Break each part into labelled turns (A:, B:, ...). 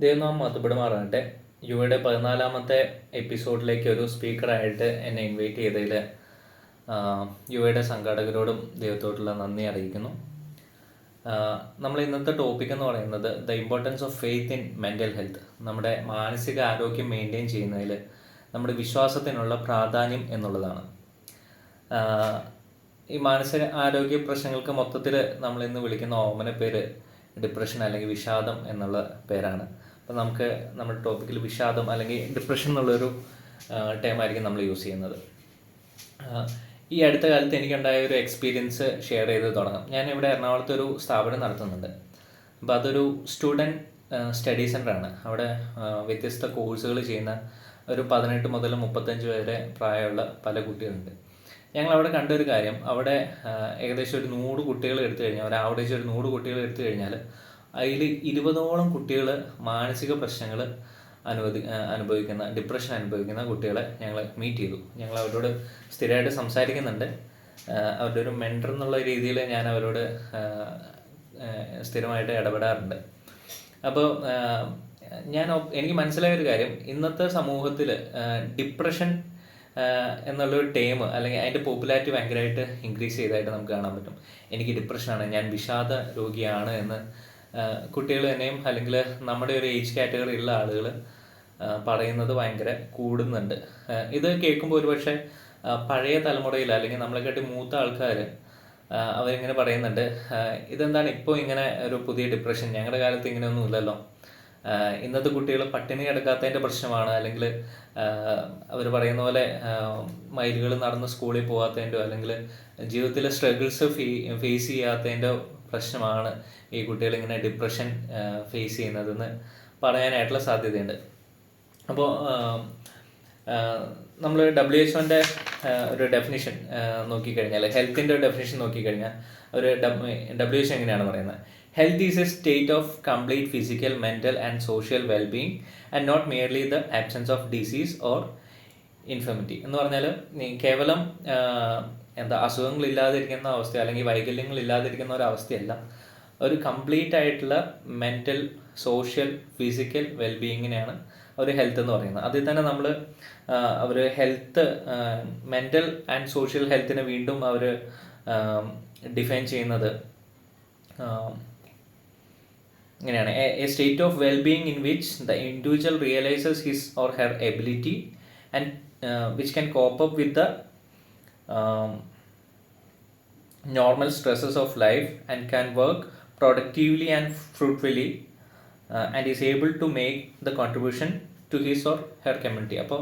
A: ദൈവനാം മഹത്വപ്പെടുമാറാകട്ടെ. യുവയുടെ 14ാമത്തെ എപ്പിസോഡിലേക്ക് ഒരു സ്പീക്കറായിട്ട് എന്നെ ഇൻവൈറ്റ് ചെയ്തതിൽ യുവയുടെ സംഘാടകരോടും ദൈവത്തോടുള്ള നന്ദി അറിയിക്കുന്നു. നമ്മൾ ഇന്നത്തെ ടോപ്പിക് എന്ന് പറയുന്നത് the importance of faith in mental health. നമ്മുടെ മാനസിക ആരോഗ്യം മെയിൻറ്റെയിൻ ചെയ്യുന്നതിൽ നമ്മുടെ വിശ്വാസത്തിനുള്ള പ്രാധാന്യം എന്നുള്ളതാണ്. ഈ മാനസിക ആരോഗ്യ പ്രശ്നങ്ങൾക്ക് മൊത്തത്തിൽ നമ്മൾ ഇന്ന് വിളിക്കുന്ന ഓമന പേര് ഡിപ്രഷൻ അല്ലെങ്കിൽ വിഷാദം എന്നുള്ള പേരാണ്. അപ്പോൾ നമുക്ക് നമ്മുടെ ടോപ്പിക്കിൽ വിഷാദം അല്ലെങ്കിൽ ഡിപ്രഷൻ എന്നുള്ളൊരു ടേമായിരിക്കും നമ്മൾ യൂസ് ചെയ്യുന്നത്. ഈ അടുത്ത കാലത്ത് എനിക്കുണ്ടായ ഒരു എക്സ്പീരിയൻസ് ഷെയർ ചെയ്ത് തുടങ്ങാം. ഞാനിവിടെ എറണാകുളത്ത് ഒരു സ്ഥാപനം നടത്തുന്നുണ്ട്. അപ്പോൾ അതൊരു സ്റ്റുഡൻറ്റ് സ്റ്റഡി സെൻ്ററാണ്. അവിടെ വ്യത്യസ്ത കോഴ്സുകൾ ചെയ്യുന്ന ഒരു 18 മുതൽ 35 വരെ പ്രായമുള്ള പല കുട്ടികളുണ്ട്. ഞങ്ങളവിടെ കണ്ടൊരു കാര്യം, അവിടെ ഏകദേശം ഒരു 100 കുട്ടികൾ എടുത്തു കഴിഞ്ഞാൽ, ഒരു ആവറേജ് ഒരു 100 കുട്ടികൾ എടുത്തു കഴിഞ്ഞാൽ അതിൽ 20ഓളം കുട്ടികൾ മാനസിക പ്രശ്നങ്ങൾ അനുഭവിക്കുന്ന, ഡിപ്രഷൻ അനുഭവിക്കുന്ന കുട്ടികളെ ഞങ്ങൾ മീറ്റ് ചെയ്തു. ഞങ്ങൾ അവരോട് സ്ഥിരമായിട്ട് സംസാരിക്കുന്നുണ്ട്. അവരുടെ ഒരു മെൻറ്റർ എന്നുള്ള രീതിയിൽ ഞാൻ അവരോട് സ്ഥിരമായിട്ട് ഇടപെടാറുണ്ട്. അപ്പോൾ എനിക്ക് മനസ്സിലായൊരു കാര്യം, ഇന്നത്തെ സമൂഹത്തിൽ ഡിപ്രഷൻ എന്നുള്ളൊരു ടേം അല്ലെങ്കിൽ അതിൻ്റെ പോപ്പുലാരിറ്റി ഭയങ്കരമായിട്ട് ഇൻക്രീസ് ചെയ്തതായിട്ട് നമുക്ക് കാണാൻ പറ്റും. എനിക്ക് ഡിപ്രഷനാണ്, ഞാൻ വിഷാദ രോഗിയാണ് എന്ന് കുട്ടികൾ തന്നെയും അല്ലെങ്കിൽ നമ്മുടെ ഒരു ഏജ് കാറ്റഗറിയിലുള്ള ആളുകൾ പറയുന്നത് ഭയങ്കര കൂടുന്നുണ്ട്. ഇത് കേൾക്കുമ്പോൾ ഒരുപക്ഷെ പഴയ തലമുറയിൽ അല്ലെങ്കിൽ നമ്മളെക്കാട്ടി മൂത്ത ആൾക്കാർ അവരിങ്ങനെ പറയുന്നുണ്ട്, ഇതെന്താണ് ഇപ്പോൾ ഇങ്ങനെ ഒരു പുതിയ ഡിപ്രഷൻ, ഞങ്ങളുടെ കാലത്ത് ഇങ്ങനെയൊന്നും ഇല്ലല്ലോ, ഇന്നത്തെ കുട്ടികൾ പട്ടിണി കിടക്കാത്തതിൻ്റെ പ്രശ്നമാണ്, അല്ലെങ്കിൽ അവർ പറയുന്ന പോലെ മൈലുകൾ നടന്ന് സ്കൂളിൽ പോകാത്തതിൻ്റെയോ അല്ലെങ്കിൽ ജീവിതത്തിലെ സ്ട്രഗിൾസ് ഫേസ് ചെയ്യാത്തതിൻ്റെ പ്രശ്നമാണ് ഈ കുട്ടികൾ ഇങ്ങനെ ഡിപ്രഷൻ ഫേസ് ചെയ്യുന്നതെന്ന് പറയാനായിട്ടുള്ള സാധ്യതയുണ്ട്. അപ്പോൾ നമ്മൾ WHO ഒരു ഡെഫിനിഷൻ നോക്കിക്കഴിഞ്ഞാൽ, ഹെൽത്തിൻ്റെ ഒരു ഡെഫിനിഷൻ നോക്കിക്കഴിഞ്ഞാൽ ഒരു WHO എങ്ങനെയാണ് പറയുന്നത്? Health is a state of complete physical, mental and social well-being and not merely the absence of disease or infirmity. എന്ന് പറഞ്ഞാൽ കേവലം അസുഖങ്ങളില്ലാതിരിക്കുന്ന അവസ്ഥ അല്ലെങ്കിൽ വൈകല്യങ്ങളില്ലാതിരിക്കുന്ന ഒരു അവസ്ഥയല്ല, ഒരു കംപ്ലീറ്റ് ആയിട്ടുള്ള മെൻ്റൽ, സോഷ്യൽ, ഫിസിക്കൽ വെൽബീയിങ്ങിനെയാണ് ഒരു ഹെൽത്ത് എന്ന് പറയുന്നത്. അതിൽ തന്നെ നമ്മൾ അവർ ഹെൽത്ത്, മെൻ്റൽ ആൻഡ് സോഷ്യൽ ഹെൽത്തിനെ വീണ്ടും അവർ ഡിഫൈൻ ചെയ്യുന്നത് ഇങ്ങനെയാണ്: A state of wellbeing in which the individual realises his or her ability and which can cope up with the normal stresses of life and can work productively and fruitfully and is able to make the contribution to his or her community. അപ്പോൾ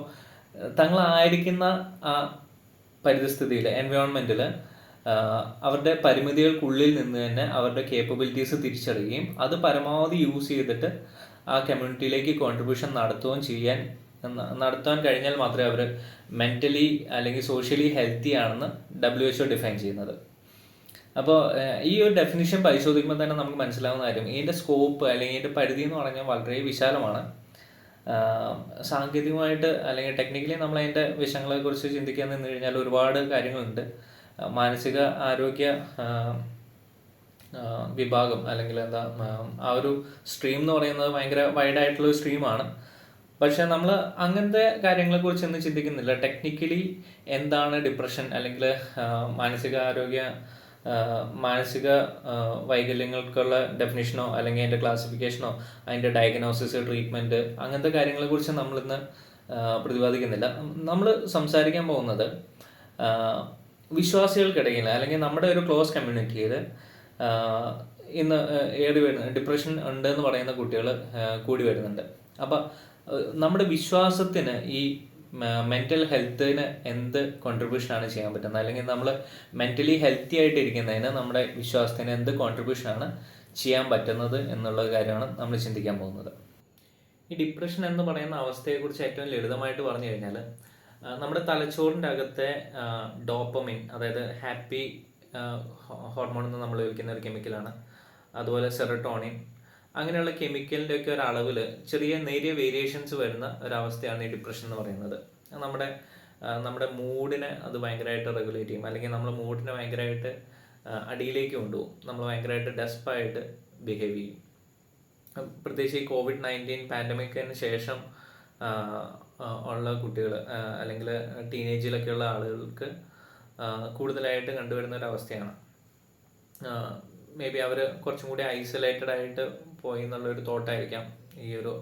A: തങ്ങളായിരിക്കുന്ന ആ പരിസ്ഥിതിയിൽ, എൻവയോൺമെൻറ്റിൽ അവരുടെ പരിമിതികൾക്കുള്ളിൽ നിന്ന് തന്നെ അവരുടെ capabilities തിരിച്ചറിയുകയും അത് പരമാവധി യൂസ് ചെയ്തിട്ട് ആ കമ്മ്യൂണിറ്റിയിലേക്ക് കോൺട്രിബ്യൂഷൻ നടത്താൻ കഴിഞ്ഞാൽ മാത്രമേ അവർ മെൻ്റലി അല്ലെങ്കിൽ സോഷ്യലി ഹെൽത്തി ആണെന്ന് WHO ഡിഫൈൻ ചെയ്യുന്നത്. അപ്പോൾ ഈ ഒരു ഡെഫിനിഷൻ പരിശോധിക്കുമ്പോൾ തന്നെ നമുക്ക് മനസ്സിലാവുന്ന കാര്യം, ഇതിൻ്റെ സ്കോപ്പ് അല്ലെങ്കിൽ ഇതിൻ്റെ പരിധി എന്ന് പറഞ്ഞാൽ വളരെ വിശാലമാണ്. സാങ്കേതികമായിട്ട് അല്ലെങ്കിൽ ടെക്നിക്കലി നമ്മൾ അതിൻ്റെ വിഷയങ്ങളെക്കുറിച്ച് ചിന്തിക്കാൻ നിന്ന് കഴിഞ്ഞാൽ ഒരുപാട് കാര്യങ്ങളുണ്ട്. മാനസിക ആരോഗ്യ വിഭാഗം അല്ലെങ്കിൽ ആ ഒരു സ്ട്രീം എന്ന് പറയുന്നത് ഭയങ്കര വൈഡായിട്ടുള്ളൊരു സ്ട്രീമാണ്. പക്ഷെ നമ്മൾ അങ്ങനത്തെ കാര്യങ്ങളെക്കുറിച്ച് ഒന്നും ചിന്തിക്കുന്നില്ല. ടെക്നിക്കലി എന്താണ് ഡിപ്രഷൻ അല്ലെങ്കിൽ മാനസിക വൈകല്യങ്ങൾക്കുള്ള ഡെഫിനിഷനോ അല്ലെങ്കിൽ അതിൻ്റെ ക്ലാസിഫിക്കേഷനോ അതിൻ്റെ ഡയഗ്നോസിസ്, ട്രീറ്റ്മെൻറ്റ്, അങ്ങനത്തെ കാര്യങ്ങളെക്കുറിച്ച് നമ്മളിന്ന് പ്രതിപാദിക്കുന്നില്ല. നമ്മൾ സംസാരിക്കാൻ പോകുന്നത് വിശ്വാസികൾക്കിടയിൽ അല്ലെങ്കിൽ നമ്മുടെ ഒരു ക്ലോസ് കമ്മ്യൂണിറ്റിയിൽ ഇന്ന് ഡിപ്രഷൻ ഉണ്ട് എന്ന് പറയുന്ന കുട്ടികൾ കൂടി വരുന്നുണ്ട്. അപ്പം നമ്മുടെ വിശ്വാസത്തിന് ഈ മെൻ്റൽ ഹെൽത്തിന് എന്ത് കോൺട്രിബ്യൂഷനാണ് ചെയ്യാൻ പറ്റുന്നത്, അല്ലെങ്കിൽ നമ്മൾ മെൻ്റലി ഹെൽത്തി ആയിട്ട് ഇരിക്കുന്നതിന് നമ്മുടെ വിശ്വാസത്തിന് എന്ത് കോൺട്രിബ്യൂഷനാണ് ചെയ്യാൻ പറ്റുന്നത് എന്നുള്ള കാര്യമാണ് നമ്മൾ ചിന്തിക്കാൻ പോകുന്നത്. ഈ ഡിപ്രഷൻ എന്ന് പറയുന്ന അവസ്ഥയെക്കുറിച്ച് ഏറ്റവും ലളിതമായിട്ട് പറഞ്ഞു കഴിഞ്ഞാൽ, നമ്മുടെ തലച്ചോറിൻ്റെ അകത്തെ ഡോപ്പമിൻ, അതായത് ഹാപ്പി ഹോർമോൺ എന്ന് നമ്മൾ വിളിക്കുന്ന ഒരു കെമിക്കലാണ്, അതുപോലെ സെറട്ടോണിൻ, അങ്ങനെയുള്ള കെമിക്കലിൻ്റെയൊക്കെ ഒരു അളവിൽ നേരിയ വേരിയേഷൻസ് വരുന്ന ഒരവസ്ഥയാണ് ഈ ഡിപ്രഷൻ എന്ന് പറയുന്നത്. നമ്മുടെ മൂഡിനെ അത് ഭയങ്കരമായിട്ട് റെഗുലേറ്റ് ചെയ്യും, അല്ലെങ്കിൽ നമ്മുടെ മൂഡിനെ ഭയങ്കരമായിട്ട് അടിയിലേക്ക് കൊണ്ടുപോകും. നമ്മൾ ഭയങ്കരമായിട്ട് ഡെസ്പായിട്ട് ബിഹേവ് ചെയ്യും. പ്രത്യേകിച്ച് ഈ COVID-19 പാൻഡമിക്കിന് ശേഷം ഉള്ള കുട്ടികൾ അല്ലെങ്കിൽ ടീനേജിലൊക്കെയുള്ള ആളുകൾക്ക് കൂടുതലായിട്ട് കണ്ടുവരുന്ന ഒരു അവസ്ഥയാണ്. മേ ബി അവർ കുറച്ചും കൂടി ഐസൊലേറ്റഡ് ആയിട്ട് പോയി എന്നുള്ളൊരു തോട്ടായിരിക്കാം ഈ ഒരു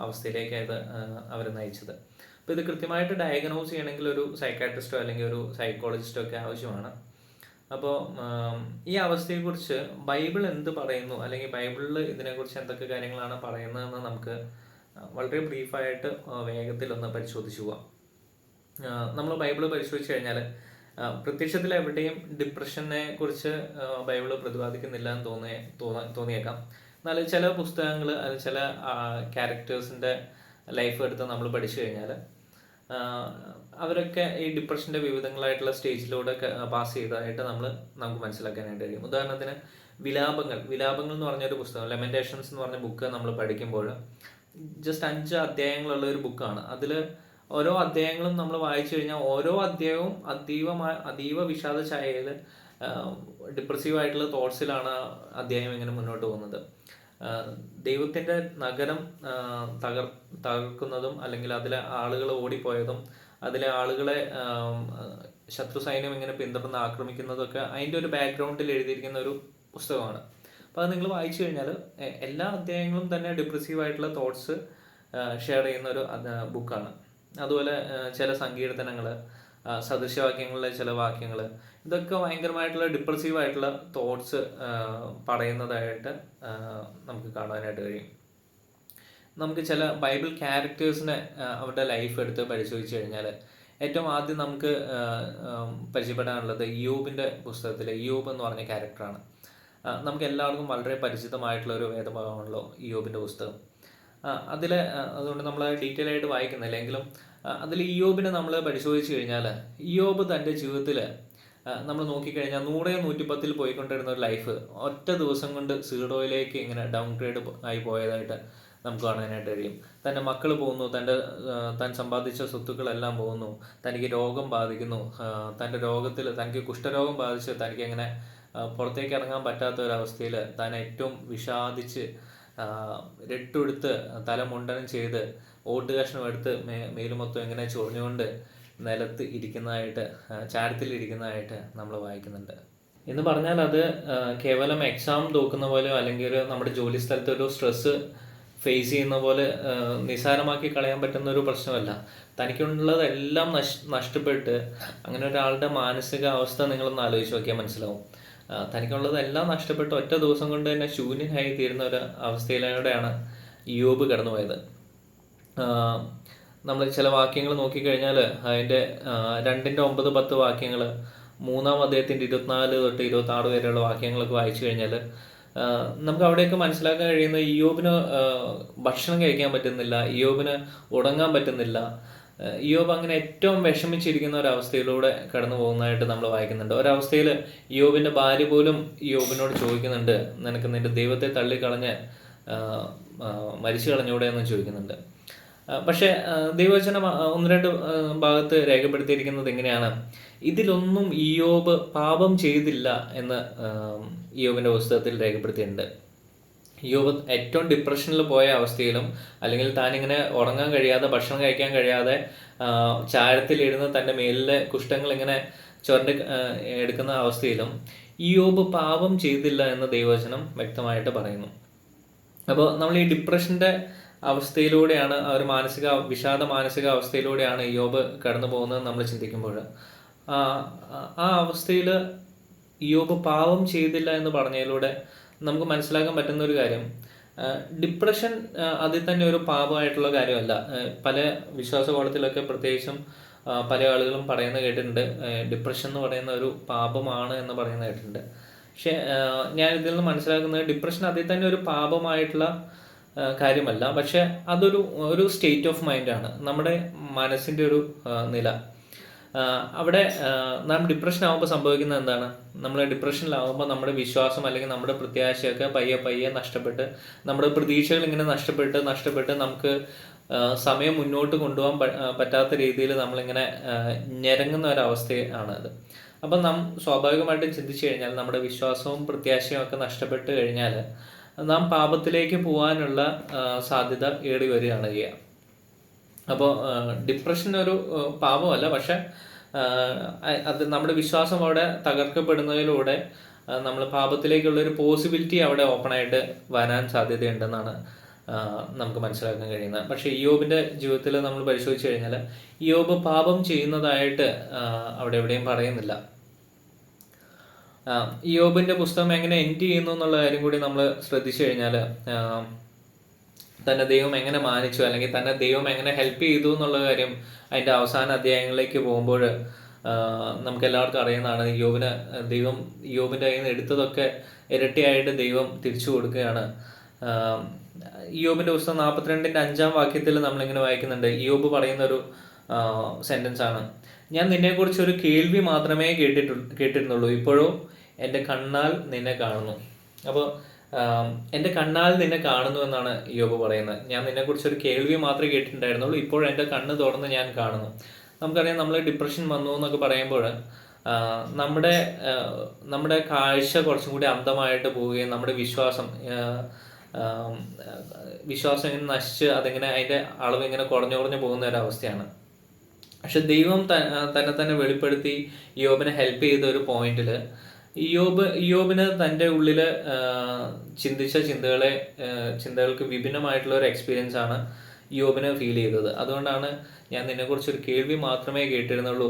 A: അവസ്ഥയിലേക്ക് അത് അവർ നയിച്ചത്. അപ്പോൾ ഇത് കൃത്യമായിട്ട് ഡയഗ്നോസ് ചെയ്യണമെങ്കിൽ ഒരു സൈക്കാട്രിസ്റ്റോ അല്ലെങ്കിൽ ഒരു സൈക്കോളജിസ്റ്റോ ഒക്കെ ആവശ്യമാണ്. അപ്പോൾ ഈ അവസ്ഥയെക്കുറിച്ച് ബൈബിൾ എന്ത് പറയുന്നു, അല്ലെങ്കിൽ ബൈബിളിൽ ഇതിനെക്കുറിച്ച് എന്തൊക്കെ കാര്യങ്ങളാണ് പറയുന്നതെന്ന് നമുക്ക് വളരെ ബ്രീഫായിട്ട് വേഗത്തിലൊന്ന് പരിശോധിച്ചു പോവാം. നമ്മൾ ബൈബിൾ പരിശോധിച്ച് കഴിഞ്ഞാൽ പ്രത്യക്ഷത്തിൽ എവിടെയും ഡിപ്രഷനെ കുറിച്ച് ബൈബിൾ പ്രതിപാദിക്കുന്നില്ല എന്ന് തോന്നിയേക്കാം. എന്നാൽ ചില പുസ്തകങ്ങൾ, അത് ചില ക്യാരക്ടേഴ്സിൻ്റെ ലൈഫ് എടുത്ത് നമ്മൾ പഠിച്ചു കഴിഞ്ഞാൽ അവരൊക്കെ ഈ ഡിപ്രഷൻ്റെ വിവിധങ്ങളായിട്ടുള്ള സ്റ്റേജിലൂടെ പാസ് ചെയ്തതായിട്ട് നമുക്ക് മനസ്സിലാക്കാനായിട്ട് കഴിയും. ഉദാഹരണത്തിന് വിലാപങ്ങൾ എന്ന് പറഞ്ഞൊരു പുസ്തകം, ലെമന്റേഷൻസ് എന്ന് പറഞ്ഞ ബുക്ക് നമ്മൾ പഠിക്കുമ്പോൾ ജസ്റ്റ് 5 അധ്യായങ്ങളുള്ള ഒരു ബുക്കാണ്. അതിൽ ഓരോ അധ്യായങ്ങളും നമ്മൾ വായിച്ചു കഴിഞ്ഞാൽ ഓരോ അധ്യായവും അതീവ വിഷാദ ഛായയിൽ ഡിപ്രസീവായിട്ടുള്ള തോട്ട്സിലാണ് അധ്യായം ഇങ്ങനെ മുന്നോട്ട് പോകുന്നത്. ദൈവത്തിൻ്റെ നഗരം തകർക്കുന്നതും അല്ലെങ്കിൽ അതിലെ ആളുകൾ ഓടിപ്പോയതും അതിലെ ആളുകളെ ശത്രു സൈന്യം ഇങ്ങനെ പിന്തുടർന്ന് ആക്രമിക്കുന്നതൊക്കെ അതിൻ്റെ ഒരു ബാക്ക്ഗ്രൗണ്ടിൽ എഴുതിയിരിക്കുന്ന ഒരു പുസ്തകമാണ്. അപ്പോൾ അത് നിങ്ങൾ വായിച്ചു കഴിഞ്ഞാൽ എല്ലാ അധ്യായങ്ങളും തന്നെ ഡിപ്രസീവായിട്ടുള്ള തോട്ട്സ് ഷെയർ ചെയ്യുന്ന ഒരു ബുക്കാണ്. അതുപോലെ ചില സങ്കീർത്തനങ്ങൾ, സദൃശവാക്യങ്ങളിലെ ചില വാക്യങ്ങൾ, ഇതൊക്കെ ഭയങ്കരമായിട്ടുള്ള ഡിപ്രസീവായിട്ടുള്ള തോട്ട്സ് പറയുന്നതായിട്ട് നമുക്ക് കാണാനായിട്ട് കഴിയും. നമുക്ക് ചില ബൈബിൾ ക്യാരക്ടേഴ്സിനെ അവരുടെ ലൈഫ് എടുത്ത് പരിശോധിച്ച് കഴിഞ്ഞാൽ ഏറ്റവും ആദ്യം നമുക്ക് പരിചയപ്പെടാനുള്ളത് ഇയ്യോബിൻ്റെ പുസ്തകത്തിലെ ഇയ്യോബ് എന്ന് പറഞ്ഞ ക്യാരക്ടറാണ്. നമുക്ക് എല്ലാവർക്കും വളരെ പരിചിതമായിട്ടുള്ള ഒരു വേദഭാഗമാണല്ലോ ഇയ്യോബിൻ്റെ പുസ്തകം. അതുകൊണ്ട് നമ്മൾ ഡീറ്റെയിൽ ആയിട്ട് വായിക്കുന്നില്ല, എങ്കിലും അതിൽ ഇയ്യോബിനെ നമ്മൾ പരിശോധിച്ച് കഴിഞ്ഞാൽ ഇയ്യോബ് തൻ്റെ ജീവിതത്തിൽ നമ്മൾ നോക്കിക്കഴിഞ്ഞാൽ 100-110 പോയിക്കൊണ്ടിരുന്ന ഒരു ലൈഫ് ഒറ്റ ദിവസം കൊണ്ട് സീറോയിലേക്ക് ഇങ്ങനെ ഡൗൺ ഗ്രേഡ് ആയി പോയതായിട്ട് നമുക്ക് കാണാനായിട്ട് കഴിയും. തൻ്റെ മക്കൾ പോകുന്നു, താൻ സമ്പാദിച്ച സ്വത്തുക്കളെല്ലാം പോകുന്നു, തനിക്ക് രോഗം ബാധിക്കുന്നു, തൻ്റെ രോഗത്തിൽ തനിക്ക് കുഷ്ഠരോഗം ബാധിച്ച് തനിക്ക് അങ്ങനെ പുറത്തേക്ക് ഇറങ്ങാൻ പറ്റാത്ത ഒരവസ്ഥയിൽ താൻ ഏറ്റവും വിഷാദിച്ച് രട്ടെടുത്ത് തലമുണ്ടനം ചെയ്ത് ഓട്ട് കഷ്ണം എടുത്ത് മേലുമൊത്തം ഇങ്ങനെ ചൊറിഞ്ഞുകൊണ്ട് നിലത്ത് ഇരിക്കുന്നതായിട്ട്, ചാരത്തിലിരിക്കുന്നതായിട്ട് നമ്മൾ വായിക്കുന്നുണ്ട്. എന്ന് പറഞ്ഞാൽ അത് കേവലം എക്സാം തോക്കുന്ന പോലെയോ അല്ലെങ്കിൽ നമ്മുടെ ജോലി സ്ഥലത്ത് ഒരു സ്ട്രെസ്സ് ഫേസ് ചെയ്യുന്ന പോലെ നിസ്സാരമാക്കി കളയാൻ പറ്റുന്ന ഒരു പ്രശ്നമല്ല. തനിക്കുള്ളതെല്ലാം നഷ്ടപ്പെട്ട് അങ്ങനെ ഒരാളുടെ മാനസികാവസ്ഥ നിങ്ങളൊന്ന് ആലോചിച്ച് നോക്കിയാൽ മനസ്സിലാവും. തനിക്കുള്ളതെല്ലാം നഷ്ടപ്പെട്ട് ഒറ്റ ദിവസം കൊണ്ട് തന്നെ ശൂന്യനായി തീരുന്ന ഒരു അവസ്ഥയിലൂടെയാണ് ഇയ്യോബ് കടന്നുപോയത്. നമ്മൾ ചില വാക്യങ്ങൾ നോക്കിക്കഴിഞ്ഞാൽ അതിൻ്റെ 2-9-10 വാക്യങ്ങൾ, 3-ാം അധ്യായത്തിൻ്റെ 24-26 വരെയുള്ള വാക്യങ്ങളൊക്കെ വായിച്ചു കഴിഞ്ഞാൽ നമുക്ക് അവിടെയൊക്കെ മനസ്സിലാക്കാൻ കഴിയുന്ന ഇയ്യോബിന് ഭക്ഷണം കഴിക്കാൻ പറ്റുന്നില്ല, ഇയ്യോബിന് ഉറങ്ങാൻ പറ്റുന്നില്ല, ഇയ്യോബ് അങ്ങനെ ഏറ്റവും വിഷമിച്ചിരിക്കുന്ന ഒരവസ്ഥയിലൂടെ കടന്നു പോകുന്നതായിട്ട് നമ്മൾ വായിക്കുന്നുണ്ട്. ഒരവസ്ഥയിൽ ഇയ്യോബിൻ്റെ ഭാര്യ പോലും ഇയ്യോബിനോട് ചോദിക്കുന്നുണ്ട്, നിനക്ക് നിൻ്റെ ദൈവത്തെ തള്ളിക്കളഞ്ഞ് മരിച്ചു കളഞ്ഞൂടെ എന്ന് ചോദിക്കുന്നുണ്ട്. പക്ഷേ ദൈവവചനം 1-2 ഭാഗത്ത് രേഖപ്പെടുത്തിയിരിക്കുന്നത് എങ്ങനെയാണ്? ഇതിലൊന്നും ഇയ്യോബ് പാപം ചെയ്തില്ല എന്ന് ഇയ്യോബിൻ്റെ പുസ്തകത്തിൽ രേഖപ്പെടുത്തിയിട്ടുണ്ട്. ഇയ്യോബ് ഏറ്റവും ഡിപ്രഷനിൽ പോയ അവസ്ഥയിലും അല്ലെങ്കിൽ താനിങ്ങനെ ഉറങ്ങാൻ കഴിയാതെ ഭക്ഷണം കഴിക്കാൻ കഴിയാതെ ചാരത്തിലിരുന്ന് തൻ്റെ മേലിലെ കുഷ്ഠങ്ങൾ ഇങ്ങനെ ചുരണ്ടി എടുക്കുന്ന അവസ്ഥയിലും ഇയ്യോബ് പാപം ചെയ്തില്ല എന്ന് ദൈവവചനം വ്യക്തമായിട്ട് പറയുന്നു. അപ്പോൾ നമ്മൾ ഈ ഡിപ്രഷൻ്റെ അവസ്ഥയിലൂടെയാണ്, ആ ഒരു മാനസിക അവസ്ഥയിലൂടെയാണ് ഇയ്യോബ് കടന്നു പോകുന്നത് നമ്മൾ ചിന്തിക്കുമ്പോൾ ആ അവസ്ഥയിൽ ഇയ്യോബ് പാപം ചെയ്തില്ല എന്ന് പറഞ്ഞതിലൂടെ നമുക്ക് മനസ്സിലാക്കാൻ പറ്റുന്ന ഒരു കാര്യം, ഡിപ്രഷൻ അതിൽ തന്നെ ഒരു പാപമായിട്ടുള്ള കാര്യമല്ല. പല വിശ്വാസകോളത്തിലൊക്കെ പ്രത്യേകിച്ചും പല ആളുകളും പറയുന്നത് കേട്ടിട്ടുണ്ട്, ഡിപ്രഷൻ എന്ന് പറയുന്ന ഒരു പാപമാണ് എന്ന് പറയുന്നത് കേട്ടിട്ടുണ്ട്. പക്ഷെ ഞാൻ ഇതിൽ നിന്ന് മനസ്സിലാക്കുന്നത് ഡിപ്രഷൻ അതിൽ തന്നെ ഒരു പാപമായിട്ടുള്ള കാര്യമല്ല, പക്ഷെ അതൊരു സ്റ്റേറ്റ് ഓഫ് മൈൻഡാണ്, നമ്മുടെ മനസ്സിൻ്റെ ഒരു നില. അവിടെ നാം ഡിപ്രഷൻ ആകുമ്പോൾ സംഭവിക്കുന്നത് എന്താണ്? നമ്മൾ ഡിപ്രഷനിലാകുമ്പോൾ നമ്മുടെ വിശ്വാസം അല്ലെങ്കിൽ നമ്മുടെ പ്രത്യാശയൊക്കെ പയ്യെ നഷ്ടപ്പെട്ട്, നമ്മുടെ പ്രതീക്ഷകൾ ഇങ്ങനെ നഷ്ടപ്പെട്ട് നമുക്ക് സമയം മുന്നോട്ട് കൊണ്ടുപോകാൻ പറ്റാത്ത രീതിയിൽ നമ്മളിങ്ങനെ ഞെരങ്ങുന്ന ഒരവസ്ഥയാണ് അത്. അപ്പം നാം സ്വാഭാവികമായിട്ടും ചിന്തിച്ചു കഴിഞ്ഞാൽ നമ്മുടെ വിശ്വാസവും പ്രത്യാശയും ഒക്കെ നഷ്ടപ്പെട്ട് കഴിഞ്ഞാൽ നാം പാപത്തിലേക്ക് പോകാനുള്ള സാധ്യത ഏറി വരികയാണ് ചെയ്യുക. അപ്പോൾ ഡിപ്രഷൻ ഒരു പാപമല്ല, പക്ഷെ അത് നമ്മുടെ വിശ്വാസം അവിടെ തകർക്കപ്പെടുന്നതിലൂടെ നമ്മൾ പാപത്തിലേക്കുള്ളൊരു പോസിബിലിറ്റി അവിടെ ഓപ്പണായിട്ട് വരാൻ സാധ്യതയുണ്ടെന്നാണ് നമുക്ക് മനസ്സിലാക്കാൻ കഴിയുന്നത്. പക്ഷേ ഇയ്യോബിൻ്റെ ജീവിതത്തിൽ നമ്മൾ പരിശോധിച്ച് കഴിഞ്ഞാൽ ഇയ്യോബ് പാപം ചെയ്യുന്നതായിട്ട് അവിടെ എവിടെയും പറയുന്നില്ല. ഇയ്യോബിൻ്റെ പുസ്തകം എങ്ങനെ എൻഡ് ചെയ്യുന്നു എന്നുള്ള കാര്യം കൂടി നമ്മൾ ശ്രദ്ധിച്ചു കഴിഞ്ഞാൽ തന്നെ ദൈവം എങ്ങനെ മാനിച്ചു, അല്ലെങ്കിൽ തന്നെ ദൈവം എങ്ങനെ ഹെൽപ്പ് ചെയ്തു എന്നുള്ള കാര്യം അതിൻ്റെ അവസാന അധ്യായങ്ങളിലേക്ക് പോകുമ്പോൾ നമുക്ക് എല്ലാവർക്കും അറിയുന്നതാണ്. ഇയ്യോബിൻ്റെ കയ്യിൽ നിന്ന് എടുത്തതൊക്കെ ഇരട്ടിയായിട്ട് ദൈവം തിരിച്ചു കൊടുക്കുകയാണ്. ഇയ്യോബിൻ്റെ പുസ്തകം 42-5 വാക്യത്തിൽ നമ്മളിങ്ങനെ വായിക്കുന്നുണ്ട്. ഇയ്യോബ് പറയുന്നൊരു സെൻറ്റൻസ് ആണ്: ഞാൻ നിന്നെക്കുറിച്ച് ഒരു കേൾവി മാത്രമേ കേട്ടിരുന്നുള്ളൂ, ഇപ്പോഴോ എൻ്റെ കണ്ണാൽ നിന്നെ കാണുന്നു. അപ്പോൾ എൻ്റെ കണ്ണാൽ നിന്നെ കാണുന്നു എന്നാണ് ഇയ്യോബ് പറയുന്നത്. ഞാൻ നിന്നെക്കുറിച്ച് ഒരു കേൾവി മാത്രമേ കേട്ടിട്ടുണ്ടായിരുന്നുള്ളൂ, ഇപ്പോൾ എൻ്റെ കണ്ണ് തുറന്ന് ഞാൻ കാണുന്നു. നമുക്കറിയാം, നമ്മൾ ഡിപ്രഷൻ വന്നു എന്നൊക്കെ പറയുമ്പോൾ നമ്മുടെ കാഴ്ച കുറച്ചും കൂടി അന്ധമായിട്ട് പോവുകയും നമ്മുടെ വിശ്വാസം ഇങ്ങനെ നശിച്ച് അതിങ്ങനെ അതിൻ്റെ അളവ് ഇങ്ങനെ കുറഞ്ഞു പോകുന്ന ഒരവസ്ഥയാണ്. പക്ഷെ ദൈവം തന്നെ വെളിപ്പെടുത്തി ഇയ്യോബിനെ ഹെൽപ്പ് ചെയ്ത ഒരു പോയിന്റിൽ ഇയ്യോബിന് തൻ്റെ ഉള്ളിൽ ചിന്തിച്ച ചിന്തകൾക്ക് വിഭിന്നമായിട്ടുള്ള ഒരു എക്സ്പീരിയൻസ് ആണ് ഇയ്യോബിന് ഫീൽ ചെയ്തത്. അതുകൊണ്ടാണ് ഞാൻ നിന്നെക്കുറിച്ചൊരു കേൾവി മാത്രമേ കേട്ടിരുന്നുള്ളൂ,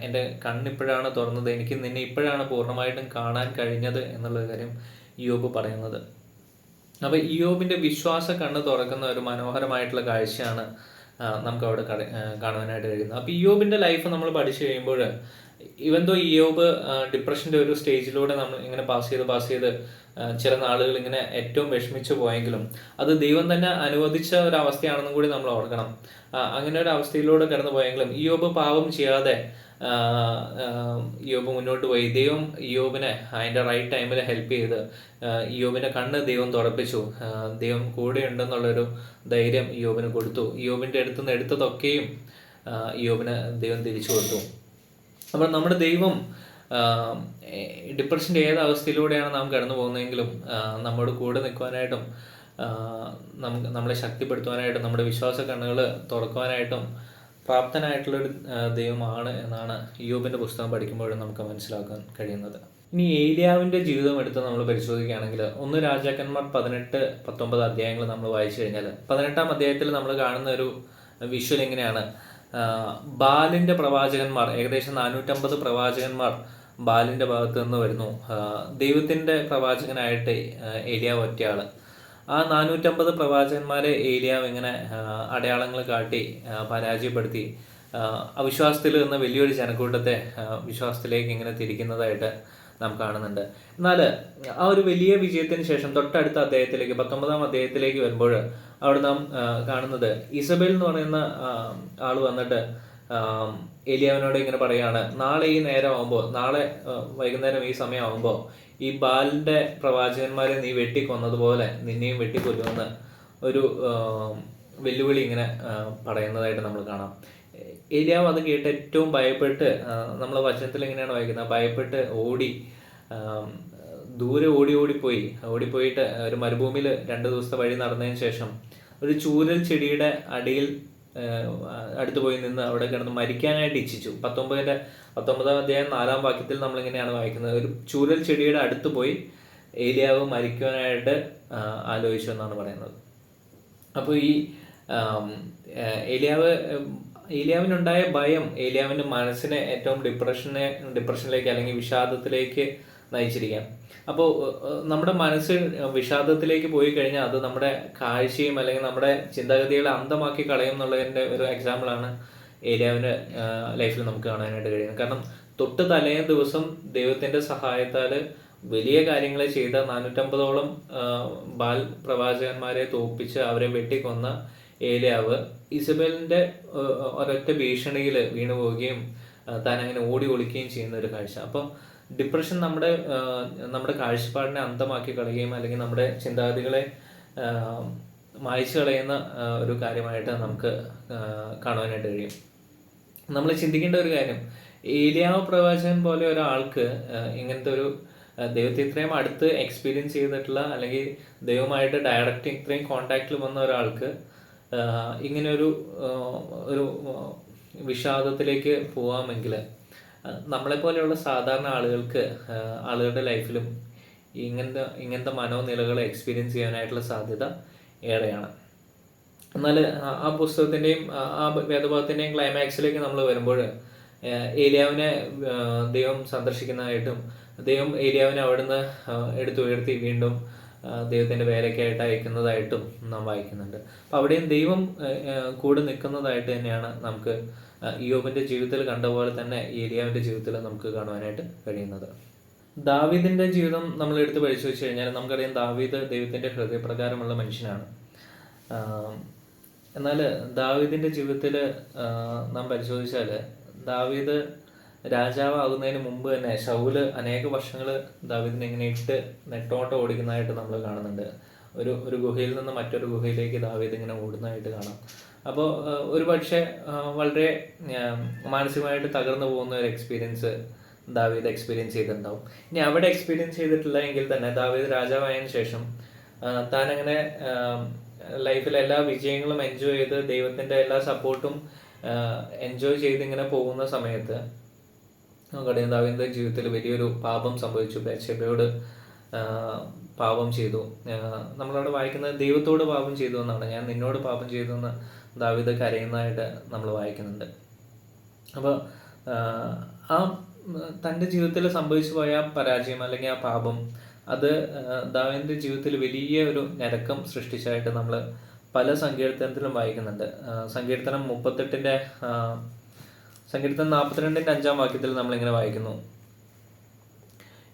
A: എൻ്റെ കണ്ണിപ്പോഴാണ് തുറന്നത്, എനിക്ക് നിന്നെ ഇപ്പോഴാണ് പൂർണ്ണമായിട്ടും കാണാൻ കഴിഞ്ഞത് എന്നുള്ള കാര്യം ഇയ്യോബ് പറയുന്നത്. അപ്പോൾ ഇയ്യോബിൻ്റെ വിശ്വാസ കണ്ണ് തുറക്കുന്ന ഒരു മനോഹരമായിട്ടുള്ള കാഴ്ചയാണ് നമുക്ക് അവിടെ കാണുവാനായിട്ട് കഴിയുന്നത്. അപ്പോൾ ഇയ്യോബിൻ്റെ ലൈഫ് നമ്മൾ പഠിച്ചു കഴിയുമ്പോൾ ഇവന്തോ ഇയ്യോബ് ഡിപ്രഷൻ്റെ ഒരു സ്റ്റേജിലൂടെ നമ്മൾ ഇങ്ങനെ പാസ് ചെയ്ത് ചില നാളുകൾ ഇങ്ങനെ ഏറ്റവും വിഷമിച്ചു പോയെങ്കിലും അത് ദൈവം തന്നെ അനുവദിച്ച ഒരു അവസ്ഥയാണെന്നും കൂടി നമ്മൾ ഓർക്കണം. അങ്ങനെ ഒരു അവസ്ഥയിലൂടെ കടന്നു പോയെങ്കിലും ഇയ്യോബ് പാപം ചെയ്യാതെ ഇയ്യോബ് മുന്നോട്ട് പോയി. ദൈവം ഇയ്യോബിനെ അതിൻ്റെ റൈറ്റ് ടൈമിൽ ഹെൽപ്പ് ചെയ്ത് ഇയ്യോബിൻ്റെ കണ്ണ് ദൈവം തുറപ്പിച്ചു. ദൈവം കൂടെ ഉണ്ടെന്നുള്ളൊരു ധൈര്യം ഇയ്യോബിന് കൊടുത്തു. ഇയ്യോബിൻ്റെ അടുത്തുനിന്ന് എടുത്തതൊക്കെയും ഇയ്യോബിന് ദൈവം തിരിച്ചു കൊടുത്തു. അപ്പോൾ നമ്മുടെ ദൈവം ഡിപ്രഷൻ്റെ ഏത് അവസ്ഥയിലൂടെയാണ് നാം കടന്നു പോകുന്നതെങ്കിലും നമ്മോട് കൂടെ നിൽക്കുവാനായിട്ടും നമ്മളെ ശക്തിപ്പെടുത്തുവാനായിട്ടും നമ്മുടെ വിശ്വാസ കണ്ണുകൾ തുറക്കുവാനായിട്ടും പ്രാപ്തനായിട്ടുള്ളൊരു ദൈവമാണ് എന്നാണ് ഇയ്യോബിൻ്റെ പുസ്തകം പഠിക്കുമ്പോഴും നമുക്ക് മനസ്സിലാക്കാൻ കഴിയുന്നത്. ഇനി ഏലിയാവിൻ്റെ ജീവിതം എടുത്ത് നമ്മൾ പരിശോധിക്കുകയാണെങ്കിൽ 1 രാജാക്കന്മാർ 18-19 അധ്യായങ്ങൾ നമ്മൾ വായിച്ചു കഴിഞ്ഞാൽ 18-ാം അധ്യായത്തിൽ നമ്മൾ കാണുന്ന ഒരു വിഷ്വൽ എങ്ങനെയാണ്: ബാലിൻ്റെ പ്രവാചകന്മാർ, ഏകദേശം 450 പ്രവാചകന്മാർ ബാലിൻ്റെ ഭാഗത്ത് നിന്ന് വരുന്നു. ദൈവത്തിൻ്റെ പ്രവാചകനായിട്ട് ഏലിയാവ് ഒറ്റയാൾ. ആ 450 പ്രവാചകന്മാരെ ഏലിയാവ് ഇങ്ങനെ അടയാളങ്ങൾ കാട്ടി പരാജയപ്പെടുത്തി അവിശ്വാസത്തിൽ നിന്ന് വലിയൊരു ജനക്കൂട്ടത്തെ വിശ്വാസത്തിലേക്ക് ഇങ്ങനെ തിരിക്കുന്നതായിട്ട് നാം കാണുന്നുണ്ട്. എന്നാൽ ആ ഒരു വലിയ വിജയത്തിന് ശേഷം തൊട്ടടുത്ത അധ്യായത്തിലേക്ക് 19-ാം അധ്യായത്തിലേക്ക് വരുമ്പോൾ അവിടെ നാം കാണുന്നത് ഇസബേൽ എന്ന് പറയുന്ന ആൾ വന്നിട്ട് ഏലിയാവിനോട് ഇങ്ങനെ പറയുകയാണ്: നാളെ ഈ നേരം ആകുമ്പോൾ, നാളെ വൈകുന്നേരം ഈ സമയമാകുമ്പോൾ ഈ ബാലിൻ്റെ പ്രവാചകന്മാരെ നീ വെട്ടിക്കൊന്നതുപോലെ നിന്നെയും വെട്ടിക്കൊല്ലുമെന്ന് ഒരു വെല്ലുവിളി ഇങ്ങനെ പറയുന്നതായിട്ട് നമ്മൾ കാണാം. ഏലിയാവ് അത് കേട്ട് ഏറ്റവും ഭയപ്പെട്ട്, നമ്മൾ വചനത്തിൽ എങ്ങനെയാണ് വായിക്കുന്നത്, ഭയപ്പെട്ട് ദൂരെ ഓടിപ്പോയിട്ട് ഒരു മരുഭൂമിയിൽ 2 ദിവസത്തെ വഴി നടന്നതിന് ശേഷം ഒരു ചൂരൽ ചെടിയുടെ അടിയിൽ അടുത്ത് പോയി നിന്ന് അവിടെ കിടന്ന് മരിക്കാനായിട്ട് ഇച്ഛിച്ചു. 19-ാം അധ്യായം 4-ാം വാക്യത്തിൽ നമ്മളിങ്ങനെയാണ് വായിക്കുന്നത്: ഒരു ചൂരൽ ചെടിയുടെ അടുത്ത് പോയി ഏലിയാവ് മരിക്കുവാനായിട്ട് ആലോചിച്ചു എന്നാണ് പറയുന്നത്. അപ്പോൾ ഈ ഏലിയാവിനുണ്ടായ ഭയം ഏലിയാവിൻ്റെ മനസ്സിനെ ഏറ്റവും ഡിപ്രഷനിലേക്ക് അല്ലെങ്കിൽ വിഷാദത്തിലേക്ക് നയിച്ചിരിക്കാം. അപ്പോൾ നമ്മുടെ മനസ്സ് വിഷാദത്തിലേക്ക് പോയി കഴിഞ്ഞാൽ അത് നമ്മുടെ കാഴ്ചയും അല്ലെങ്കിൽ നമ്മുടെ ചിന്താഗതികളെ അന്ധമാക്കി കളയും എന്നുള്ളതിൻ്റെ ഒരു എക്സാമ്പിളാണ് ഏലിയാവിൻ്റെ ലൈഫിൽ നമുക്ക് കാണാനായിട്ട് കഴിയുന്നത്. കാരണം തൊട്ട് തലേ ദിവസം ദൈവത്തിൻ്റെ സഹായത്താൽ വലിയ കാര്യങ്ങൾ ചെയ്ത 450ഓളം ബാൽ പ്രവാചകന്മാരെ തോൽപ്പിച്ച് അവരെ വെട്ടിക്കൊന്ന ഏലിയാവ് ഇസബേലിൻ്റെ ഒരൊറ്റ ഭീഷണിയിൽ വീണു പോവുകയും താൻ അങ്ങനെ ഓടി ഒളിക്കുകയും ചെയ്യുന്ന ഒരു കാഴ്ച. അപ്പം ഡിപ്രഷൻ നമ്മുടെ കാഴ്ചപ്പാടിനെ അന്ധമാക്കി കളയുകയും അല്ലെങ്കിൽ നമ്മുടെ ചിന്താഗതികളെ മായ്ച്ചു കളയുന്ന ഒരു കാര്യമായിട്ട് നമുക്ക് കാണുവാനായിട്ട് കഴിയും. നമ്മൾ ചിന്തിക്കേണ്ട ഒരു കാര്യം, ഏലിയാവ് പ്രവാചകൻ പോലെ ഒരാൾക്ക് ഇങ്ങനത്തെ ഒരു ദൈവത്തെ ഇത്രയും അടുത്ത് എക്സ്പീരിയൻസ് ചെയ്തിട്ടുള്ള, അല്ലെങ്കിൽ ദൈവമായിട്ട് ഡയറക്റ്റ് ഇത്രയും കോണ്ടാക്റ്റിൽ വന്ന ഒരാൾക്ക് ഇങ്ങനെയൊരു ഒരു വിഷാദത്തിലേക്ക് പോകാമെങ്കിൽ നമ്മളെപ്പോലെയുള്ള സാധാരണ ആളുകളുടെ ലൈഫിലും ഇങ്ങനത്തെ മനോനിലകളെ എക്സ്പീരിയൻസ് ചെയ്യാനായിട്ടുള്ള സാധ്യത ഏറെയാണ്. എന്നാൽ ആ പുസ്തകത്തിൻ്റെയും ആ വേദഭാഗത്തിൻ്റെയും ക്ലൈമാക്സിലേക്ക് നമ്മൾ വരുമ്പോൾ ഏലിയാവിനെ ദൈവം സന്ദർശിക്കുന്നതായിട്ടും ദൈവം ഏലിയാവിനെ അവിടുന്ന് എടുത്തുയർത്തി വീണ്ടും ദൈവത്തിൻ്റെ വേലയ്ക്കായിട്ട് അയക്കുന്നതായിട്ടും നാം വായിക്കുന്നുണ്ട്. അപ്പോൾ അവിടെയും ദൈവം കൂടെ നിൽക്കുന്നതായിട്ട് തന്നെയാണ് നമുക്ക് ഇയ്യോബിൻ്റെ ജീവിതത്തിൽ കണ്ട പോലെ തന്നെ ഏലിയാവിൻ്റെ ജീവിതത്തിൽ നമുക്ക് കാണുവാനായിട്ട് കഴിയുന്നത്. ദാവീദിൻ്റെ ജീവിതം നമ്മൾ എടുത്ത് പരിശോധിച്ച് കഴിഞ്ഞാൽ നമുക്കറിയാം, ദാവീദ് ദൈവത്തിൻ്റെ ഹൃദയപ്രകാരമുള്ള മനുഷ്യനാണ്. എന്നാൽ ദാവീദിൻ്റെ ജീവിതത്തിൽ നാം പരിശോധിച്ചാൽ ദാവീദ് രാജാവാകുന്നതിന് മുമ്പ് തന്നെ ശൗല് അനേക വർഷങ്ങൾ ദാവീദിനെ ഇങ്ങനെ ഇട്ട് നെട്ടോട്ടം ഓടിക്കുന്നതായിട്ട് നമ്മൾ കാണുന്നുണ്ട്. ഒരു ഗുഹയിൽ നിന്ന് മറ്റൊരു ഗുഹയിലേക്ക് ദാവീദ് ഇങ്ങനെ ഓടുന്നതായിട്ട് കാണാം. അപ്പോൾ ഒരു പക്ഷേ വളരെ മാനസികമായിട്ട് തകർന്നു പോകുന്ന ഒരു എക്സ്പീരിയൻസ് ദാവീദ് എക്സ്പീരിയൻസ് ചെയ്തിട്ടുണ്ടാവും. ഇനി അവിടെ എക്സ്പീരിയൻസ് ചെയ്തിട്ടില്ല എങ്കിൽ തന്നെ ദാവീദ് രാജാവായതിനു ശേഷം താനങ്ങനെ ലൈഫിൽ എല്ലാ വിജയങ്ങളും എൻജോയ് ചെയ്ത് ദൈവത്തിൻ്റെ എല്ലാ സപ്പോർട്ടും എൻജോയ് ചെയ്ത് ഇങ്ങനെ പോകുന്ന സമയത്ത് നമുക്കറിയാം ദാവീദിൻ്റെ ജീവിതത്തിൽ വലിയൊരു പാപം സംഭവിച്ചു. ബത്ശേബയോട് പാപം ചെയ്തു. നമ്മളവിടെ വായിക്കുന്നത് ദൈവത്തോട് പാപം ചെയ്തു എന്നാണ്. ഞാൻ നിന്നോട് പാപം ചെയ്തു എന്ന് ദാവീദ് കരയുന്നതായിട്ട് നമ്മൾ വായിക്കുന്നുണ്ട്. അപ്പോൾ ആ തൻ്റെ ജീവിതത്തിൽ സംഭവിച്ചു പോയ പരാജയം അല്ലെങ്കിൽ ആ പാപം അത് ദാവീദിൻ്റെ ജീവിതത്തിൽ വലിയ ഒരു ഞരക്കം സൃഷ്ടിച്ചായിട്ട് നമ്മൾ പല സങ്കീർത്തനത്തിലും വായിക്കുന്നുണ്ട്. സങ്കീർത്തനം 42-ന്റെ 5-ാം വാക്യത്തിൽ നമ്മളിങ്ങനെ വായിക്കുന്നു,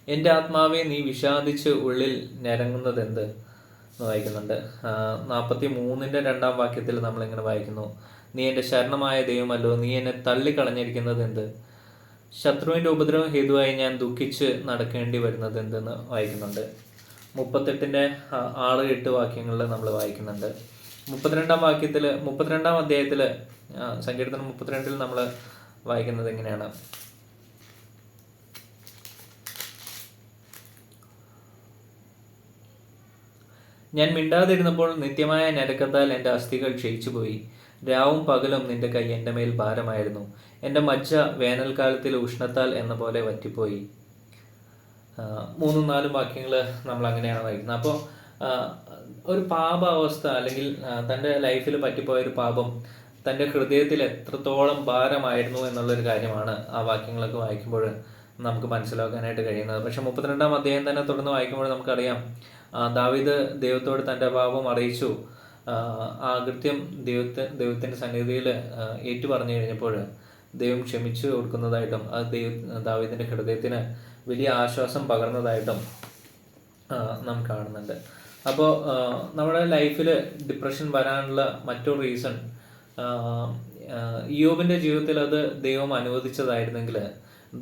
A: എൻ്റെ ആത്മാവെ നീ വിഷാദിച്ച് ഉള്ളിൽ ഞരങ്ങുന്നത് എന്ത് എന്ന് വായിക്കുന്നുണ്ട്. 43-ന്റെ 2-ാം വാക്യത്തിൽ നമ്മളിങ്ങനെ വായിക്കുന്നു, നീ എൻ്റെ ശരണമായ ദൈവമല്ലോ, നീ എന്നെ തള്ളിക്കളഞ്ഞിരിക്കുന്നത് എന്ത്, ശത്രുവിൻ്റെ ഉപദ്രവം ഹേതുവായി ഞാൻ ദുഃഖിച്ച് നടക്കേണ്ടി വരുന്നത് എന്തെന്ന് വായിക്കുന്നുണ്ട്. 38-ന്റെ 6-8 വാക്യങ്ങളിൽ നമ്മൾ വായിക്കുന്നുണ്ട്. 32-ാം അധ്യായത്തിൽ സങ്കീർത്തനം 32-ൽ നമ്മൾ വായിക്കുന്നത് എങ്ങനെയാണ്, ഞാൻ മിണ്ടാതിരുന്നപ്പോൾ നിത്യമായ ഞരക്കത്താൽ എൻ്റെ അസ്ഥികൾ ക്ഷയിച്ചുപോയി. രാവും പകലും നിന്റെ കൈ എൻ്റെ മേൽ ഭാരമായിരുന്നു. എൻ്റെ മജ്ജ വേനൽക്കാലത്തിൽ ഉഷ്ണത്താൽ എന്ന പോലെ വറ്റിപ്പോയി. 3-4 വാക്യങ്ങൾ നമ്മൾ അങ്ങനെയാണ് വായിക്കുന്നത്. അപ്പോൾ ഒരു പാപാവസ്ഥ അല്ലെങ്കിൽ തൻ്റെ ലൈഫിൽ പറ്റിപ്പോയൊരു പാപം തൻ്റെ ഹൃദയത്തിൽ എത്രത്തോളം ഭാരമായിരുന്നു എന്നുള്ളൊരു കാര്യമാണ് ആ വാക്യങ്ങളൊക്കെ വായിക്കുമ്പോൾ നമുക്ക് മനസ്സിലാക്കാനായിട്ട് കഴിയുന്നത്. പക്ഷെ 32-ാം അധ്യായം തന്നെ തുടർന്ന് വായിക്കുമ്പോൾ നമുക്കറിയാം, ദാവീദ് ദൈവത്തോട് തൻ്റെ പാപം അറിയിച്ചു. ആ കൃത്യം ദൈവത്തിൻ്റെ സന്നിധിയിൽ ഏറ്റു പറഞ്ഞു കഴിഞ്ഞപ്പോൾ ദൈവം ക്ഷമിച്ചു കൊടുക്കുന്നതായിട്ടും അത് ദാവീദിൻ്റെ ഹൃദയത്തിന് വലിയ ആശ്വാസം പകർന്നതായിട്ടും നാം കാണുന്നുണ്ട്. അപ്പോൾ നമ്മുടെ ലൈഫിൽ ഡിപ്രഷൻ വരാനുള്ള മറ്റൊരു റീസൺ ഇയ്യോബിൻ്റെ ജീവിതത്തിൽ അത് ദൈവം അനുവദിച്ചതായിരുന്നെങ്കിൽ